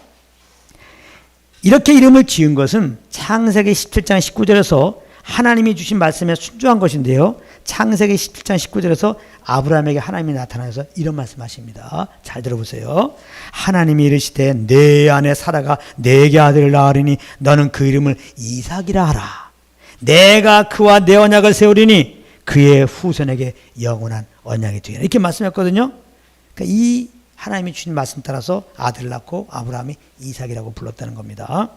S1: 이렇게 이름을 지은 것은 창세기 17장 19절에서 하나님이 주신 말씀에 순종한 것인데요. 창세기 17장 19절에서 아브라함에게 하나님이 나타나서 이런 말씀하십니다. 잘 들어보세요. 하나님이 이르시되 내 아내 사라가 내게 아들을 낳으리니 너는 그 이름을 이삭이라 하라. 내가 그와 내 언약을 세우리니 그의 후손에게 영원한 언약이 되리라. 이렇게 말씀했거든요. 그러니까 이 하나님이 주신 말씀 따라서 아들을 낳고 아브라함이 이삭이라고 불렀다는 겁니다.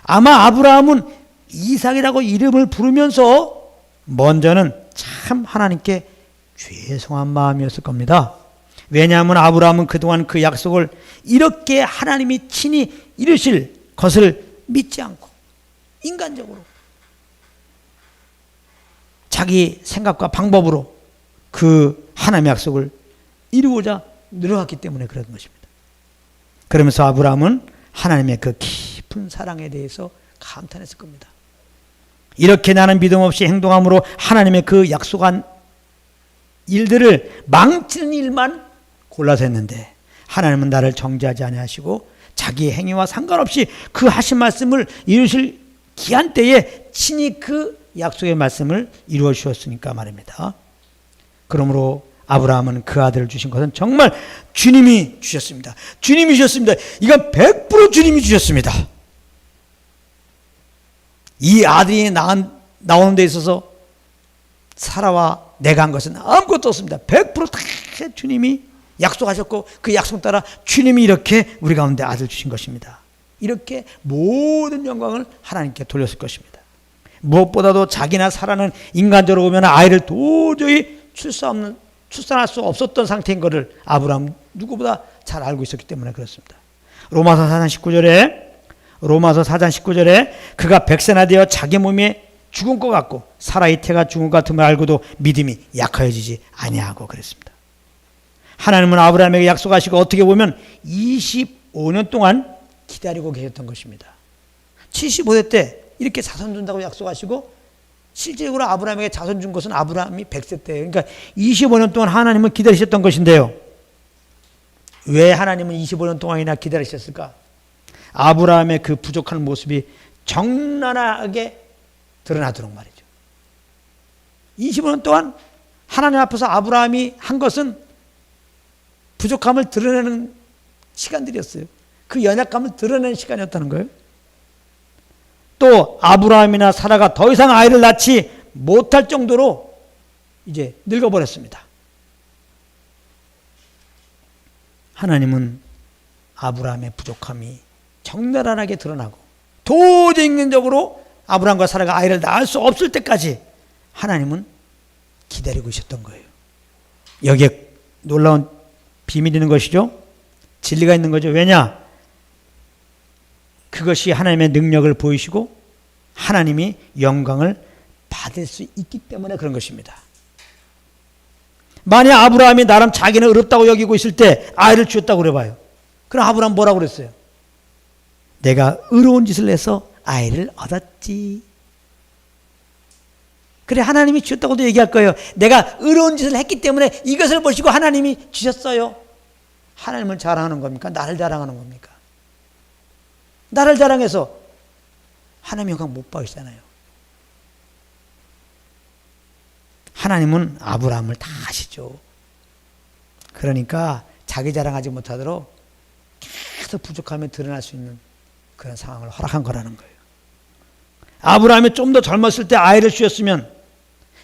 S1: 아마 아브라함은 이삭이라고 이름을 부르면서 먼저는 참 하나님께 죄송한 마음이었을 겁니다. 왜냐하면 아브라함은 그동안 그 약속을 이렇게 하나님이 친히 이루실 것을 믿지 않고 인간적으로 자기 생각과 방법으로 그 하나님의 약속을 이루고자 늘어갔기 때문에 그런 것입니다. 그러면서 아브라함은 하나님의 그 깊은 사랑에 대해서 감탄했을 겁니다. 이렇게 나는 믿음 없이 행동함으로 하나님의 그 약속한 일들을 망치는 일만 골라서 했는데 하나님은 나를 정죄하지 아니하시고 자기의 행위와 상관없이 그 하신 말씀을 이루실 기한 때에 친히 그 약속의 말씀을 이루어 주셨으니까 말입니다. 그러므로 아브라함은 그 아들을 주신 것은 정말 주님이 주셨습니다. 주님이 주셨습니다. 이건 100% 주님이 주셨습니다. 이 아들이 나오는 데 있어서 사라와 내가 한 것은 아무것도 없습니다. 100%다 주님이 약속하셨고 그 약속 따라 주님이 이렇게 우리 가운데 아들 주신 것입니다. 이렇게 모든 영광을 하나님께 돌렸을 것입니다. 무엇보다도 자기나 사라는 인간적으로 보면 아이를 도저히 출산할 수 없었던 상태인 것을 아브라함 누구보다 잘 알고 있었기 때문에 그렇습니다. 로마서 4장 19절에 그가 백세나 되어 자기 몸에 죽은 것 같고 사라의 태가 죽은 것 같음을 알고도 믿음이 약하여지지 아니하고 그랬습니다. 하나님은 아브라함에게 약속하시고 어떻게 보면 25년 동안 기다리고 계셨던 것입니다. 75세 때 이렇게 자손 준다고 약속하시고 실질적으로 아브라함에게 자손 준 것은 아브라함이 100세 때예요. 그러니까 25년 동안 하나님은 기다리셨던 것인데요. 왜 하나님은 25년 동안이나 기다리셨을까? 아브라함의 그 부족한 모습이 적나라하게 드러나도록 말이죠. 25년 동안 하나님 앞에서 아브라함이 한 것은 부족함을 드러내는 시간들이었어요. 그 연약감을 드러내는 시간이었다는 거예요. 또 아브라함이나 사라가 더 이상 아이를 낳지 못할 정도로 이제 늙어버렸습니다. 하나님은 아브라함의 부족함이 적나라하게 드러나고 도저히 인간적으로 아브라함과 사라가 아이를 낳을 수 없을 때까지 하나님은 기다리고 있었던 거예요. 여기에 놀라운 비밀이 있는 것이죠. 진리가 있는 거죠. 왜냐? 그것이 하나님의 능력을 보이시고 하나님이 영광을 받을 수 있기 때문에 그런 것입니다. 만약 아브라함이 나름 자기는 의롭다고 여기고 있을 때 아이를 주었다고 그래봐요. 그럼 아브라함 뭐라고 그랬어요? 내가 의로운 짓을 해서 아이를 얻었지. 그래, 하나님이 주셨다고도 얘기할 거예요. 내가 의로운 짓을 했기 때문에 이것을 보시고 하나님이 주셨어요. 하나님을 자랑하는 겁니까? 나를 자랑하는 겁니까? 나를 자랑해서 하나님 영광 못 받으시잖아요. 하나님은 아브라함을 다 아시죠. 그러니까 자기 자랑하지 못하도록 계속 부족함에 드러날 수 있는 그런 상황을 허락한 거라는 거예요. 아브라함이 좀 더 젊었을 때 아이를 주었으면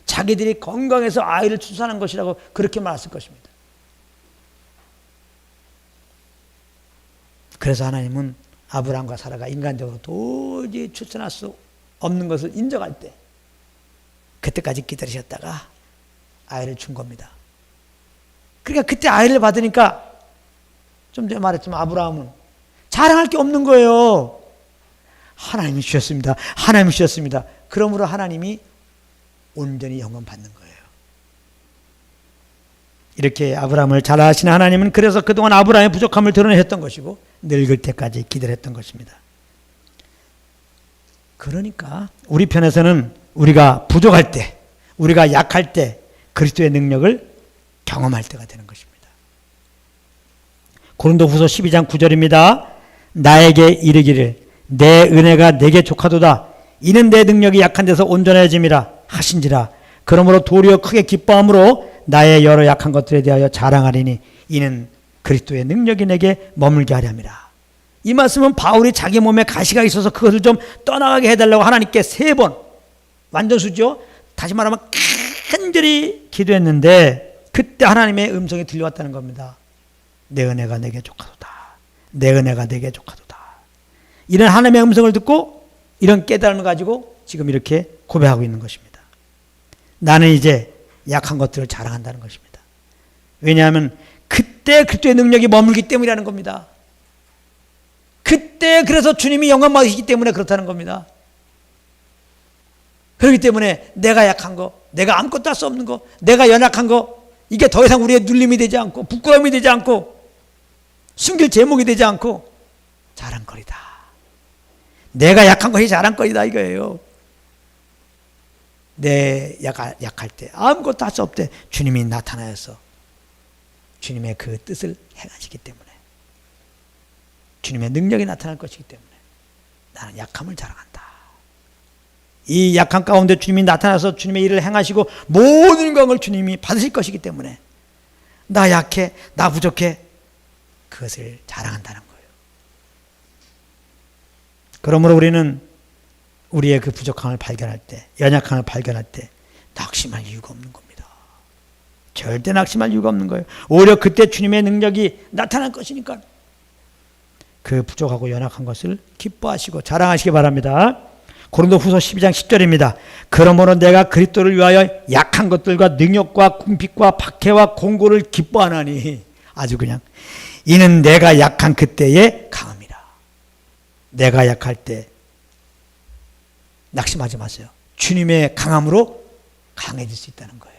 S1: 자기들이 건강해서 아이를 출산한 것이라고 그렇게 말했을 것입니다. 그래서 하나님은 아브라함과 사라가 인간적으로 도저히 출산할 수 없는 것을 인정할 때 그때까지 기다리셨다가 아이를 준 겁니다. 그러니까 그때 아이를 받으니까 좀 전에 말했지만 아브라함은 자랑할 게 없는 거예요. 하나님이 주셨습니다. 하나님이 주셨습니다. 그러므로 하나님이 온전히 영광 받는 거예요. 이렇게 아브라함을 잘 아시는 하나님은 그래서 그동안 아브라함의 부족함을 드러내셨던 것이고 늙을 때까지 기다렸던 것입니다. 그러니까 우리 편에서는 우리가 부족할 때, 우리가 약할 때 그리스도의 능력을 경험할 때가 되는 것입니다. 고린도후서 12장 9절입니다. 나에게 이르기를 내 은혜가 내게 족하도다. 이는 내 능력이 약한 데서 온전해짐이라 하신지라. 그러므로 도리어 크게 기뻐함으로 나의 여러 약한 것들에 대하여 자랑하리니 이는 그리스도의 능력이 내게 머물게 하려 함이라. 이 말씀은 바울이 자기 몸에 가시가 있어서 그것을 좀 떠나가게 해달라고 하나님께 3번 완전수죠. 다시 말하면 간절히 기도했는데 그때 하나님의 음성이 들려왔다는 겁니다. 내 은혜가 내게 족하도다. 내 은혜가 내게 족하도다. 이런 하나님의 음성을 듣고 이런 깨달음을 가지고 지금 이렇게 고백하고 있는 것입니다. 나는 이제 약한 것들을 자랑한다는 것입니다. 왜냐하면 그때 그때의 능력이 머물기 때문이라는 겁니다. 그때 그래서 주님이 영광 받으시기 때문에 그렇다는 겁니다. 그렇기 때문에 내가 약한 거, 내가 아무것도 할 수 없는 거, 내가 연약한 거, 이게 더 이상 우리의 눌림이 되지 않고 부끄러움이 되지 않고 숨길 제목이 되지 않고 자랑거리다. 내가 약한 것이 자랑거리다 이거예요. 내 약할 때 아무것도 할 수 없을 때 주님이 나타나서 주님의 그 뜻을 행하시기 때문에 주님의 능력이 나타날 것이기 때문에 나는 약함을 자랑한다. 이 약함 가운데 주님이 나타나서 주님의 일을 행하시고 모든 영광을 주님이 받으실 것이기 때문에 나 약해, 나 부족해 그것을 자랑한다는 거예요. 그러므로 우리는 우리의 그 부족함을 발견할 때, 연약함을 발견할 때 낙심할 이유가 없는 겁니다. 절대 낙심할 이유가 없는 거예요. 오히려 그때 주님의 능력이 나타날 것이니까 그 부족하고 연약한 것을 기뻐하시고 자랑하시기 바랍니다. 고린도후서 12장 10절입니다. 그러므로 내가 그리스도를 위하여 약한 것들과 능력과 궁핍과 박해와 공고를 기뻐하나니 아주 그냥 이는 내가 약한 그때의 강함이라. 내가 약할 때 낙심하지 마세요. 주님의 강함으로 강해질 수 있다는 거예요.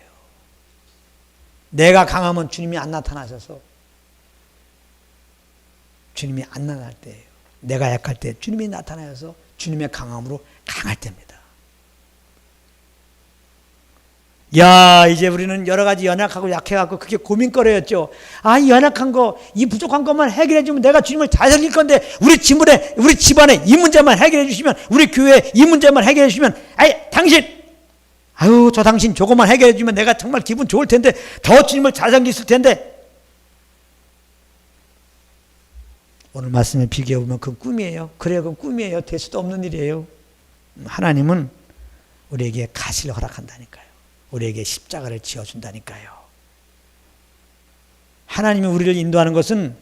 S1: 내가 강하면 주님이 안 나타나셔서 주님이 안 나타날 때예요. 내가 약할 때 주님이 나타나셔서 주님의 강함으로 강할 때입니다. 야, 이제 우리는 여러 가지 연약하고 약해갖고 그게 고민거리였죠. 아, 이 연약한 거, 이 부족한 것만 해결해주면 내가 주님을 잘 살릴 건데, 우리 집안에 이 문제만 해결해 주시면, 우리 교회에 이 문제만 해결해 주시면, 저 당신 저것만 해결해 주면 내가 정말 기분 좋을 텐데, 더 주님을 잘 섬겼을 텐데. 오늘 말씀에 비교해보면 그건 꿈이에요. 그래요, 그건 꿈이에요. 될 수도 없는 일이에요. 하나님은 우리에게 가시를 허락한다니까요. 우리에게 십자가를 지어준다니까요. 하나님이 우리를 인도하는 것은,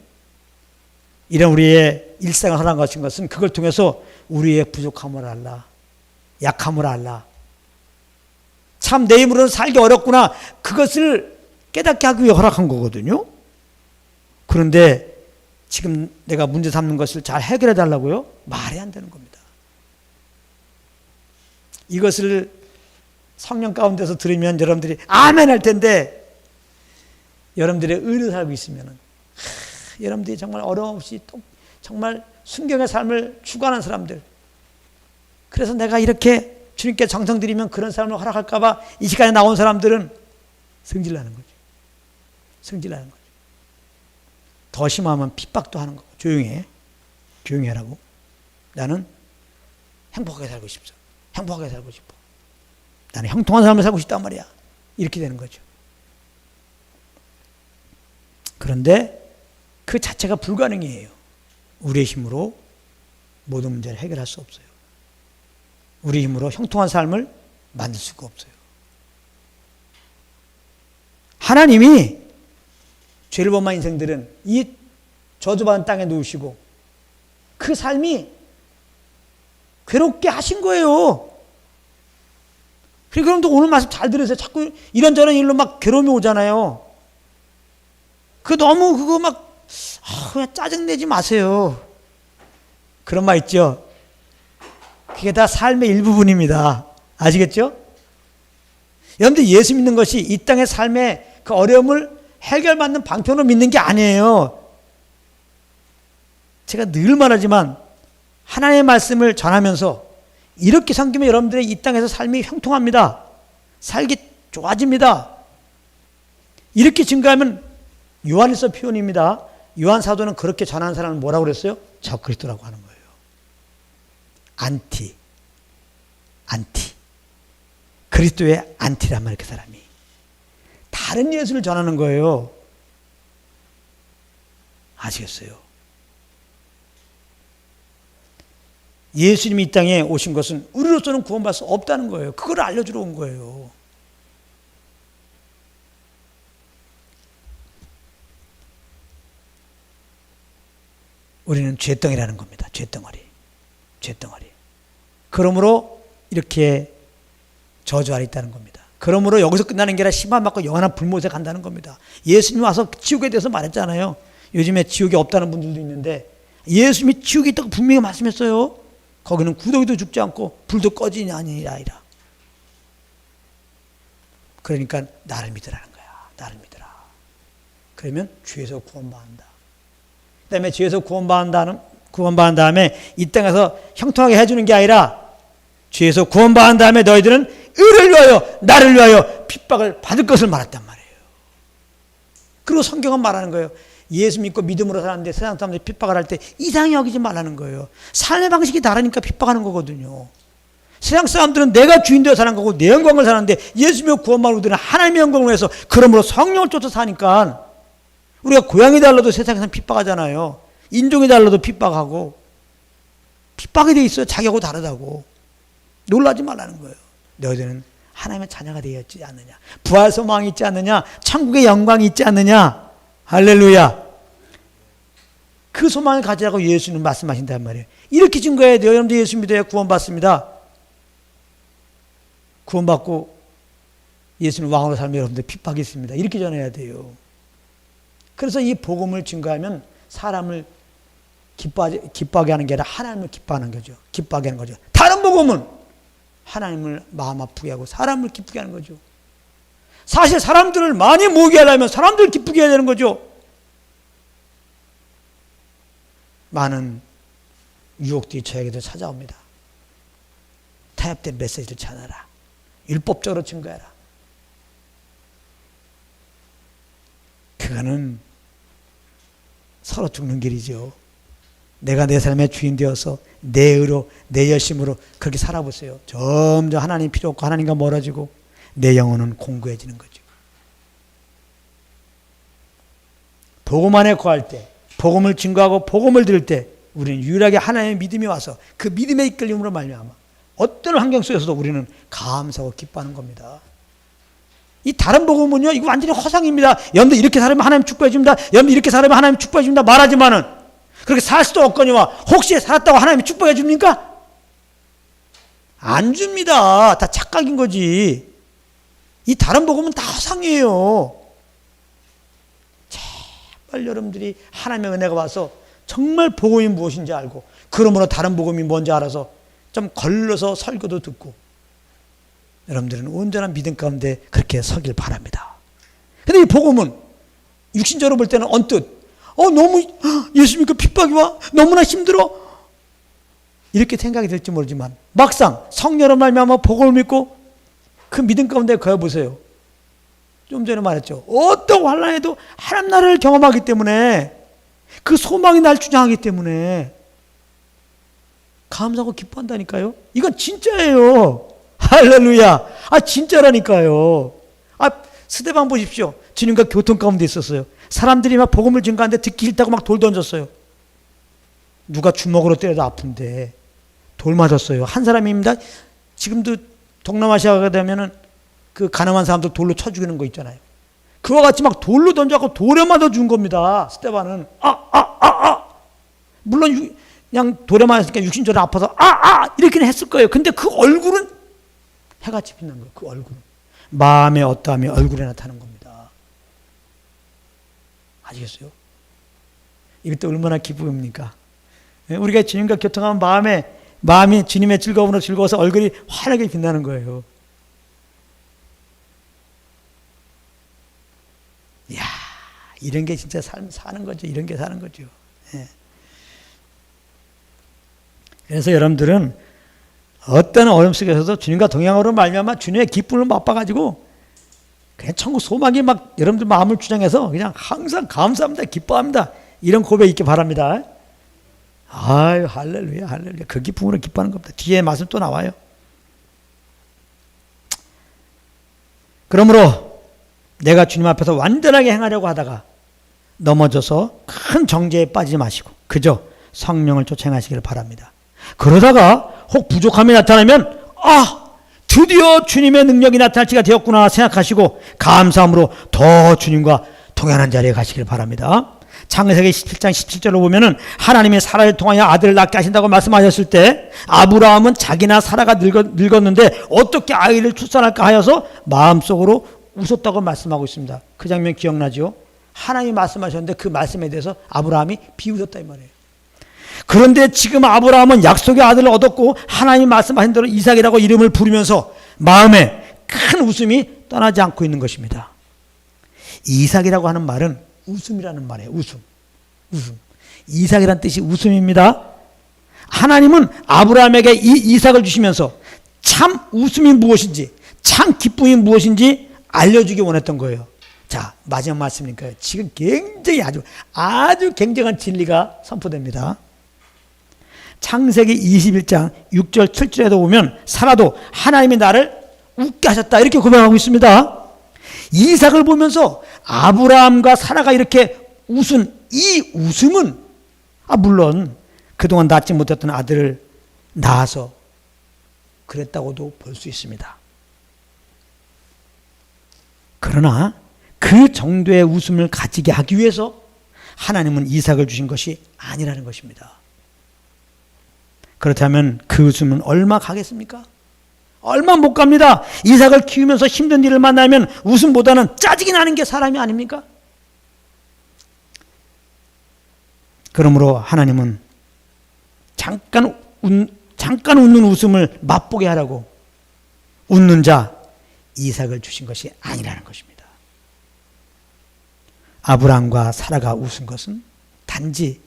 S1: 이런 우리의 일상을 허락하신 것은 그걸 통해서 우리의 부족함을 알라, 약함을 알라, 참 내 힘으로는 살기 어렵구나, 그것을 깨닫게 하기 위해 허락한 거거든요. 그런데 지금 내가 문제 삼는 것을 잘 해결해 달라고요? 말이 안 되는 겁니다. 이것을 성령 가운데서 들으면 여러분들이 아멘 할 텐데, 여러분들의 의로 살고 있으면 여러분들이 정말 어려움 없이 또 정말 순경의 삶을 추구하는 사람들, 그래서 내가 이렇게 주님께 정성 드리면 그런 삶을 허락할까 봐 이 시간에 나온 사람들은 승질나는 거죠. 승질나는 거죠. 더 심하면 핍박도 하는 거고. 조용히 하라고. 나는 행복하게 살고 싶어. 행복하게 살고 싶어. 나는 형통한 삶을 살고 싶단 말이야. 이렇게 되는 거죠. 그런데 그 자체가 불가능이에요. 우리의 힘으로 모든 문제를 해결할 수 없어요. 우리 힘으로 형통한 삶을 만들 수가 없어요. 하나님이 죄를 범한 인생들은 이 저주받은 땅에 누우시고 그 삶이 괴롭게 하신 거예요. 그럼 또 오늘 말씀 잘 들으세요. 자꾸 이런저런 일로 막 괴로움이 오잖아요. 너무 그거 그냥 짜증내지 마세요. 그런 말 있죠. 그게 다 삶의 일부분입니다. 아시겠죠? 여러분들 예수 믿는 것이 이 땅의 삶의 그 어려움을 해결받는 방편으로 믿는 게 아니에요. 제가 늘 말하지만 하나님의 말씀을 전하면서 이렇게 섬기면 여러분들의 이 땅에서 삶이 형통합니다. 살기 좋아집니다. 이렇게 증거하면, 요한일서 표현입니다. 요한 사도는 그렇게 전하는 사람은 뭐라고 그랬어요? 적그리스도라고 하는 거예요. 안티. 그리스도의 안티란 말이에요. 그 사람이 다른 예수를 전하는 거예요. 아시겠어요? 예수님이 이 땅에 오신 것은 우리로서는 구원받을 수 없다는 거예요. 그걸 알려주러 온 거예요. 우리는 죄덩이라는 겁니다. 죄덩어리. 그러므로 이렇게 저주 아래 있다는 겁니다. 그러므로 여기서 끝나는 게 아니라 심판 받고 영원한 불못에 간다는 겁니다. 예수님이 와서 지옥에 대해서 말했잖아요. 요즘에 지옥이 없다는 분들도 있는데, 예수님이 지옥이 있다고 분명히 말씀했어요. 거기는 구더기도 죽지 않고 불도 꺼지니 아니라. 그러니까 나를 믿으라는 거야. 나를 믿으라. 그러면 죄에서 구원받는다. 그 다음에 죄에서 구원받은 다음에 이 땅에서 형통하게 해주는 게 아니라, 죄에서 구원받은 다음에 너희들은 의를 위하여 나를 위하여 핍박을 받을 것을 말했단 말이에요. 그리고 성경은 말하는 거예요. 예수 믿고 믿음으로 사는데 세상 사람들이 핍박을 할 때 이상히 여기지 말라는 거예요. 삶의 방식이 다르니까 핍박하는 거거든요. 세상 사람들은 내가 주인 되어 사는 거고 내 영광을 사는데, 예수 믿고 구원받은 우리들은 하나님의 영광을 위해서, 그러므로 성령을 쫓아 사니까, 우리가 고향이 달라도 세상에서 핍박하잖아요. 인종이 달라도 핍박하고, 핍박이 돼 있어요. 자기하고 다르다고. 놀라지 말라는 거예요. 너희들은 하나님의 자녀가 되었지 않느냐, 부활 소망이 있지 않느냐, 천국의 영광이 있지 않느냐. 할렐루야. 그 소망을 가지라고 예수는 말씀하신단 말이에요. 이렇게 증거해야 돼요. 여러분들 예수 믿어야 구원받습니다. 구원받고 예수는 왕으로 살면 여러분들 핍박이 있습니다. 이렇게 전해야 돼요. 그래서 이 복음을 증거하면 사람을 기뻐하게 하는 게 아니라 하나님을 기뻐하는 거죠. 기뻐하게 하는 거죠. 다른 복음은 하나님을 마음 아프게 하고 사람을 기쁘게 하는 거죠. 사실 사람들을 많이 모이게 하려면 사람들을 기쁘게 해야 되는 거죠. 많은 유혹들이 저에게도 찾아옵니다. 타협된 메시지를 전하라. 율법적으로 증거해라. 그거는 서로 죽는 길이죠. 내가 내 삶의 주인 되어서 내 의로 내 열심으로 그렇게 살아보세요. 점점 하나님 필요 없고 하나님과 멀어지고 내 영혼은 공고해지는 거죠. 복음 안에 거할 때, 복음을 증거하고 복음을 들을 때 우리는 유일하게 하나님의 믿음이 와서 그 믿음의 이끌림으로 말미암아 어떤 환경 속에서도 우리는 감사하고 기뻐하는 겁니다. 이 다른 복음은요, 이거 완전히 허상입니다. 여러분들 이렇게 살면 하나님 축복해 줍니다. 여러분들 이렇게 살면 하나님 축복해 줍니다. 말하지만은 그렇게 살 수도 없거니와 혹시 살았다고 하나님이 축복해 줍니까? 안 줍니다. 다 착각인 거지. 이 다른 복음은 다 허상이에요. 제발 여러분들이 하나님의 은혜가 와서 정말 복음이 무엇인지 알고 그러므로 다른 복음이 뭔지 알아서 좀 걸러서 설교도 듣고 여러분들은 온전한 믿음 가운데 그렇게 서길 바랍니다. 근데 이 복음은 육신적으로 볼 때는 언뜻 너무 예수 믿고 핍박이 와 너무나 힘들어 이렇게 생각이 될지 모르지만 막상 성령으로 말미암아 복음을 믿고 그 믿음 가운데 거해보세요. 좀 전에 말했죠. 어떤 환난에도 하나님 나라를 경험하기 때문에 그 소망이 날 주장하기 때문에 감사하고 기뻐한다니까요. 이건 진짜예요. 할렐루야. 진짜라니까요. 스데반 보십시오. 주님과 교통 가운데 있었어요. 사람들이 막 복음을 증거하는데 듣기 싫다고 막 돌 던졌어요. 누가 주먹으로 때려도 아픈데 돌 맞았어요. 한 사람입니다. 지금도 동남아시아 가게 되면은 그 가늠한 사람들 돌로 쳐 죽이는 거 있잖아요. 그와 같이 막 돌로 던져갖고 돌에 맞아 준 겁니다. 스데반은 물론 그냥 돌에 맞았으니까 육신적으로 아파서 이렇게는 했을 거예요. 근데 그 얼굴은 해같이 빛난 거예요. 그 얼굴은 마음의 어떠함이 얼굴에 나타나는 겁니다. 아시겠어요? 이것도 얼마나 기쁨입니까? 우리가 주님과 교통하면 마음이 주님의 즐거움으로 즐거워서 얼굴이 환하게 빛나는 거예요. 이야, 이런 게 진짜 삶 사는 거죠. 이런 게 사는 거죠. 예. 그래서 여러분들은 어떤 어려움 속에서도 주님과 동행으로 말미암아 주님의 기쁨을 맛봐가지고 그냥 천국 소망이 막 여러분들 마음을 주장해서 그냥 항상 감사합니다, 기뻐합니다. 이런 고백 있기 바랍니다. 아유, 할렐루야, 할렐루야. 그 기쁨으로 기뻐하는 겁니다. 뒤에 말씀 또 나와요. 그러므로 내가 주님 앞에서 완전하게 행하려고 하다가 넘어져서 큰 정죄에 빠지지 마시고 그저 성령을 쫓아 행하시기를 바랍니다. 그러다가 혹 부족함이 나타나면 드디어 주님의 능력이 나타날 때가 되었구나 생각하시고 감사함으로 더 주님과 동행하는 자리에 가시길 바랍니다. 창세기 17장 17절로 보면은 하나님이 사라를 통하여 아들을 낳게 하신다고 말씀하셨을 때 아브라함은 자기나 사라가 늙었는데 어떻게 아이를 출산할까 하여서 마음속으로 웃었다고 말씀하고 있습니다. 그 장면 기억나죠? 하나님이 말씀하셨는데 그 말씀에 대해서 아브라함이 비웃었다 이 말이에요. 그런데 지금 아브라함은 약속의 아들을 얻었고 하나님이 말씀하신 대로 이삭이라고 이름을 부르면서 마음에 큰 웃음이 떠나지 않고 있는 것입니다. 이삭이라고 하는 말은 웃음이라는 말이에요. 웃음. 이삭이란 뜻이 웃음입니다. 하나님은 아브라함에게 이 이삭을 주시면서 참 웃음이 무엇인지 참 기쁨이 무엇인지 알려주기 원했던 거예요. 자, 마지막 말씀이니까요. 지금 굉장히 아주 굉장한 진리가 선포됩니다. 창세기 21장 6절 7절에도 보면 사라도 하나님이 나를 웃게 하셨다 이렇게 고백하고 있습니다. 이삭을 보면서 아브라함과 사라가 이렇게 웃은 이 웃음은 물론 그동안 낳지 못했던 아들을 낳아서 그랬다고도 볼 수 있습니다. 그러나 그 정도의 웃음을 가지게 하기 위해서 하나님은 이삭을 주신 것이 아니라는 것입니다. 그렇다면 그 웃음은 얼마 가겠습니까? 얼마 못 갑니다. 이삭을 키우면서 힘든 일을 만나면 웃음보다는 짜증이 나는 게 사람이 아닙니까? 그러므로 하나님은 잠깐 웃는 웃음을 맛보게 하라고 웃는 자 이삭을 주신 것이 아니라는 것입니다. 아브라함과 사라가 웃은 것은 단지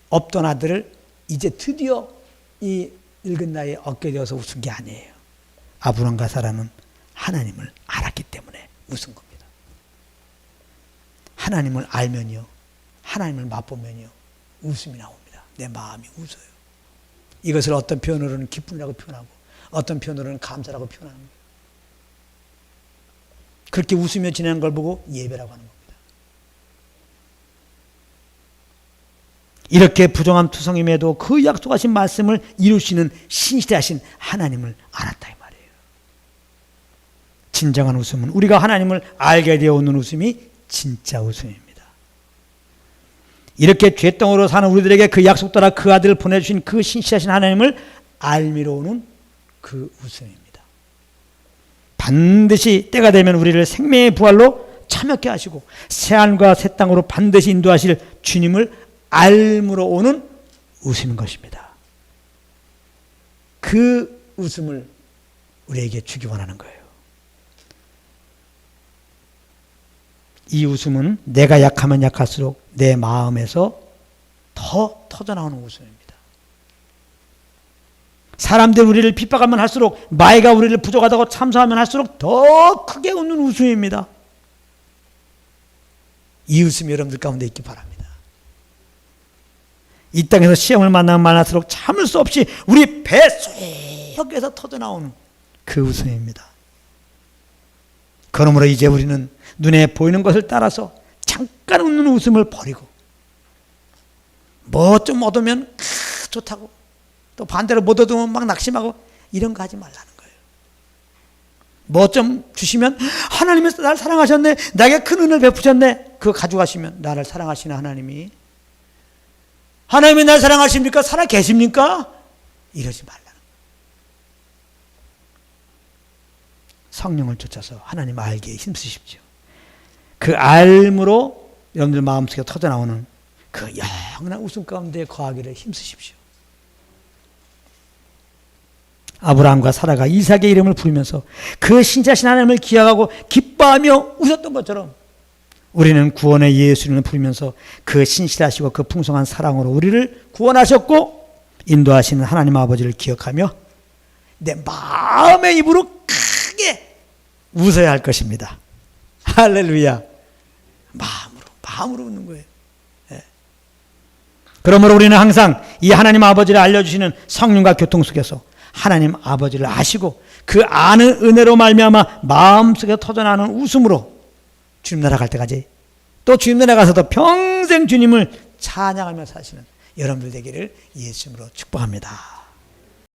S1: 없던 아들을 이제 드디어 이 늙은 나이에 얻게 되어서 웃은 게 아니에요. 아브라함과 사라는 하나님을 알았기 때문에 웃은 겁니다. 하나님을 알면요, 하나님을 맛보면요, 웃음이 나옵니다. 내 마음이 웃어요. 이것을 어떤 표현으로는 기쁨이라고 표현하고 어떤 표현으로는 감사라고 표현합니다. 그렇게 웃으며 지내는 걸 보고 예배라고 하는 겁니다. 이렇게 부정함 투성임에도 그 약속하신 말씀을 이루시는 신실하신 하나님을 알았다 이 말이에요. 진정한 웃음은 우리가 하나님을 알게 되어 오는 웃음이 진짜 웃음입니다. 이렇게 죄덩으로 사는 우리들에게 그 약속 따라 그 아들을 보내주신 그 신실하신 하나님을 알미로 오는 그 웃음입니다. 반드시 때가 되면 우리를 생명의 부활로 참여케 하시고 새하늘과 새 땅으로 반드시 인도하실 주님을 알므로 오는 웃음인 것입니다. 그 웃음을 우리에게 주기 원하는 거예요. 이 웃음은 내가 약하면 약할수록 내 마음에서 더 터져나오는 웃음입니다. 사람들이 우리를 핍박하면 할수록, 마귀가 우리를 부족하다고 참소하면 할수록 더 크게 웃는 웃음입니다. 이 웃음이 여러분들 가운데 있기 바랍니다. 이 땅에서 시험을 만나면 만날수록 참을 수 없이 우리 뱃속에서 터져나오는 그 웃음입니다. 그러므로 이제 우리는 눈에 보이는 것을 따라서 잠깐 웃는 웃음을 버리고, 뭐 좀 얻으면 좋다고, 또 반대로 못 얻으면 막 낙심하고, 이런 거 하지 말라는 거예요. 뭐 좀 주시면 하나님이 나를 사랑하셨네, 나에게 큰 은혜를 베푸셨네, 그거 가져가시면 나를 사랑하시는 하나님이 나를 사랑하십니까? 살아 계십니까? 이러지 말라는 거예요. 성령을 쫓아서 하나님 알기에 힘쓰십시오. 그 알므로 여러분들 마음속에 터져나오는 그 영원한 웃음 가운데 거하기를 힘쓰십시오. 아브라함과 사라가 이삭의 이름을 부르면서 그 신자신 하나님을 기억하고 기뻐하며 웃었던 것처럼 우리는 구원의 예수님을 부르면서 그 신실하시고 그 풍성한 사랑으로 우리를 구원하셨고 인도하시는 하나님 아버지를 기억하며 내 마음의 입으로 크게 웃어야 할 것입니다. 할렐루야. 마음으로 웃는 거예요. 예. 그러므로 우리는 항상 이 하나님 아버지를 알려주시는 성령과 교통 속에서 하나님 아버지를 아시고 그 아는 은혜로 말미암아 마음속에 터져나오는 웃음으로 주님 나라 갈 때까지, 또 주님 나라 가서도 평생 주님을 찬양하며 사시는 여러분들 되기를 예수님으로 축복합니다.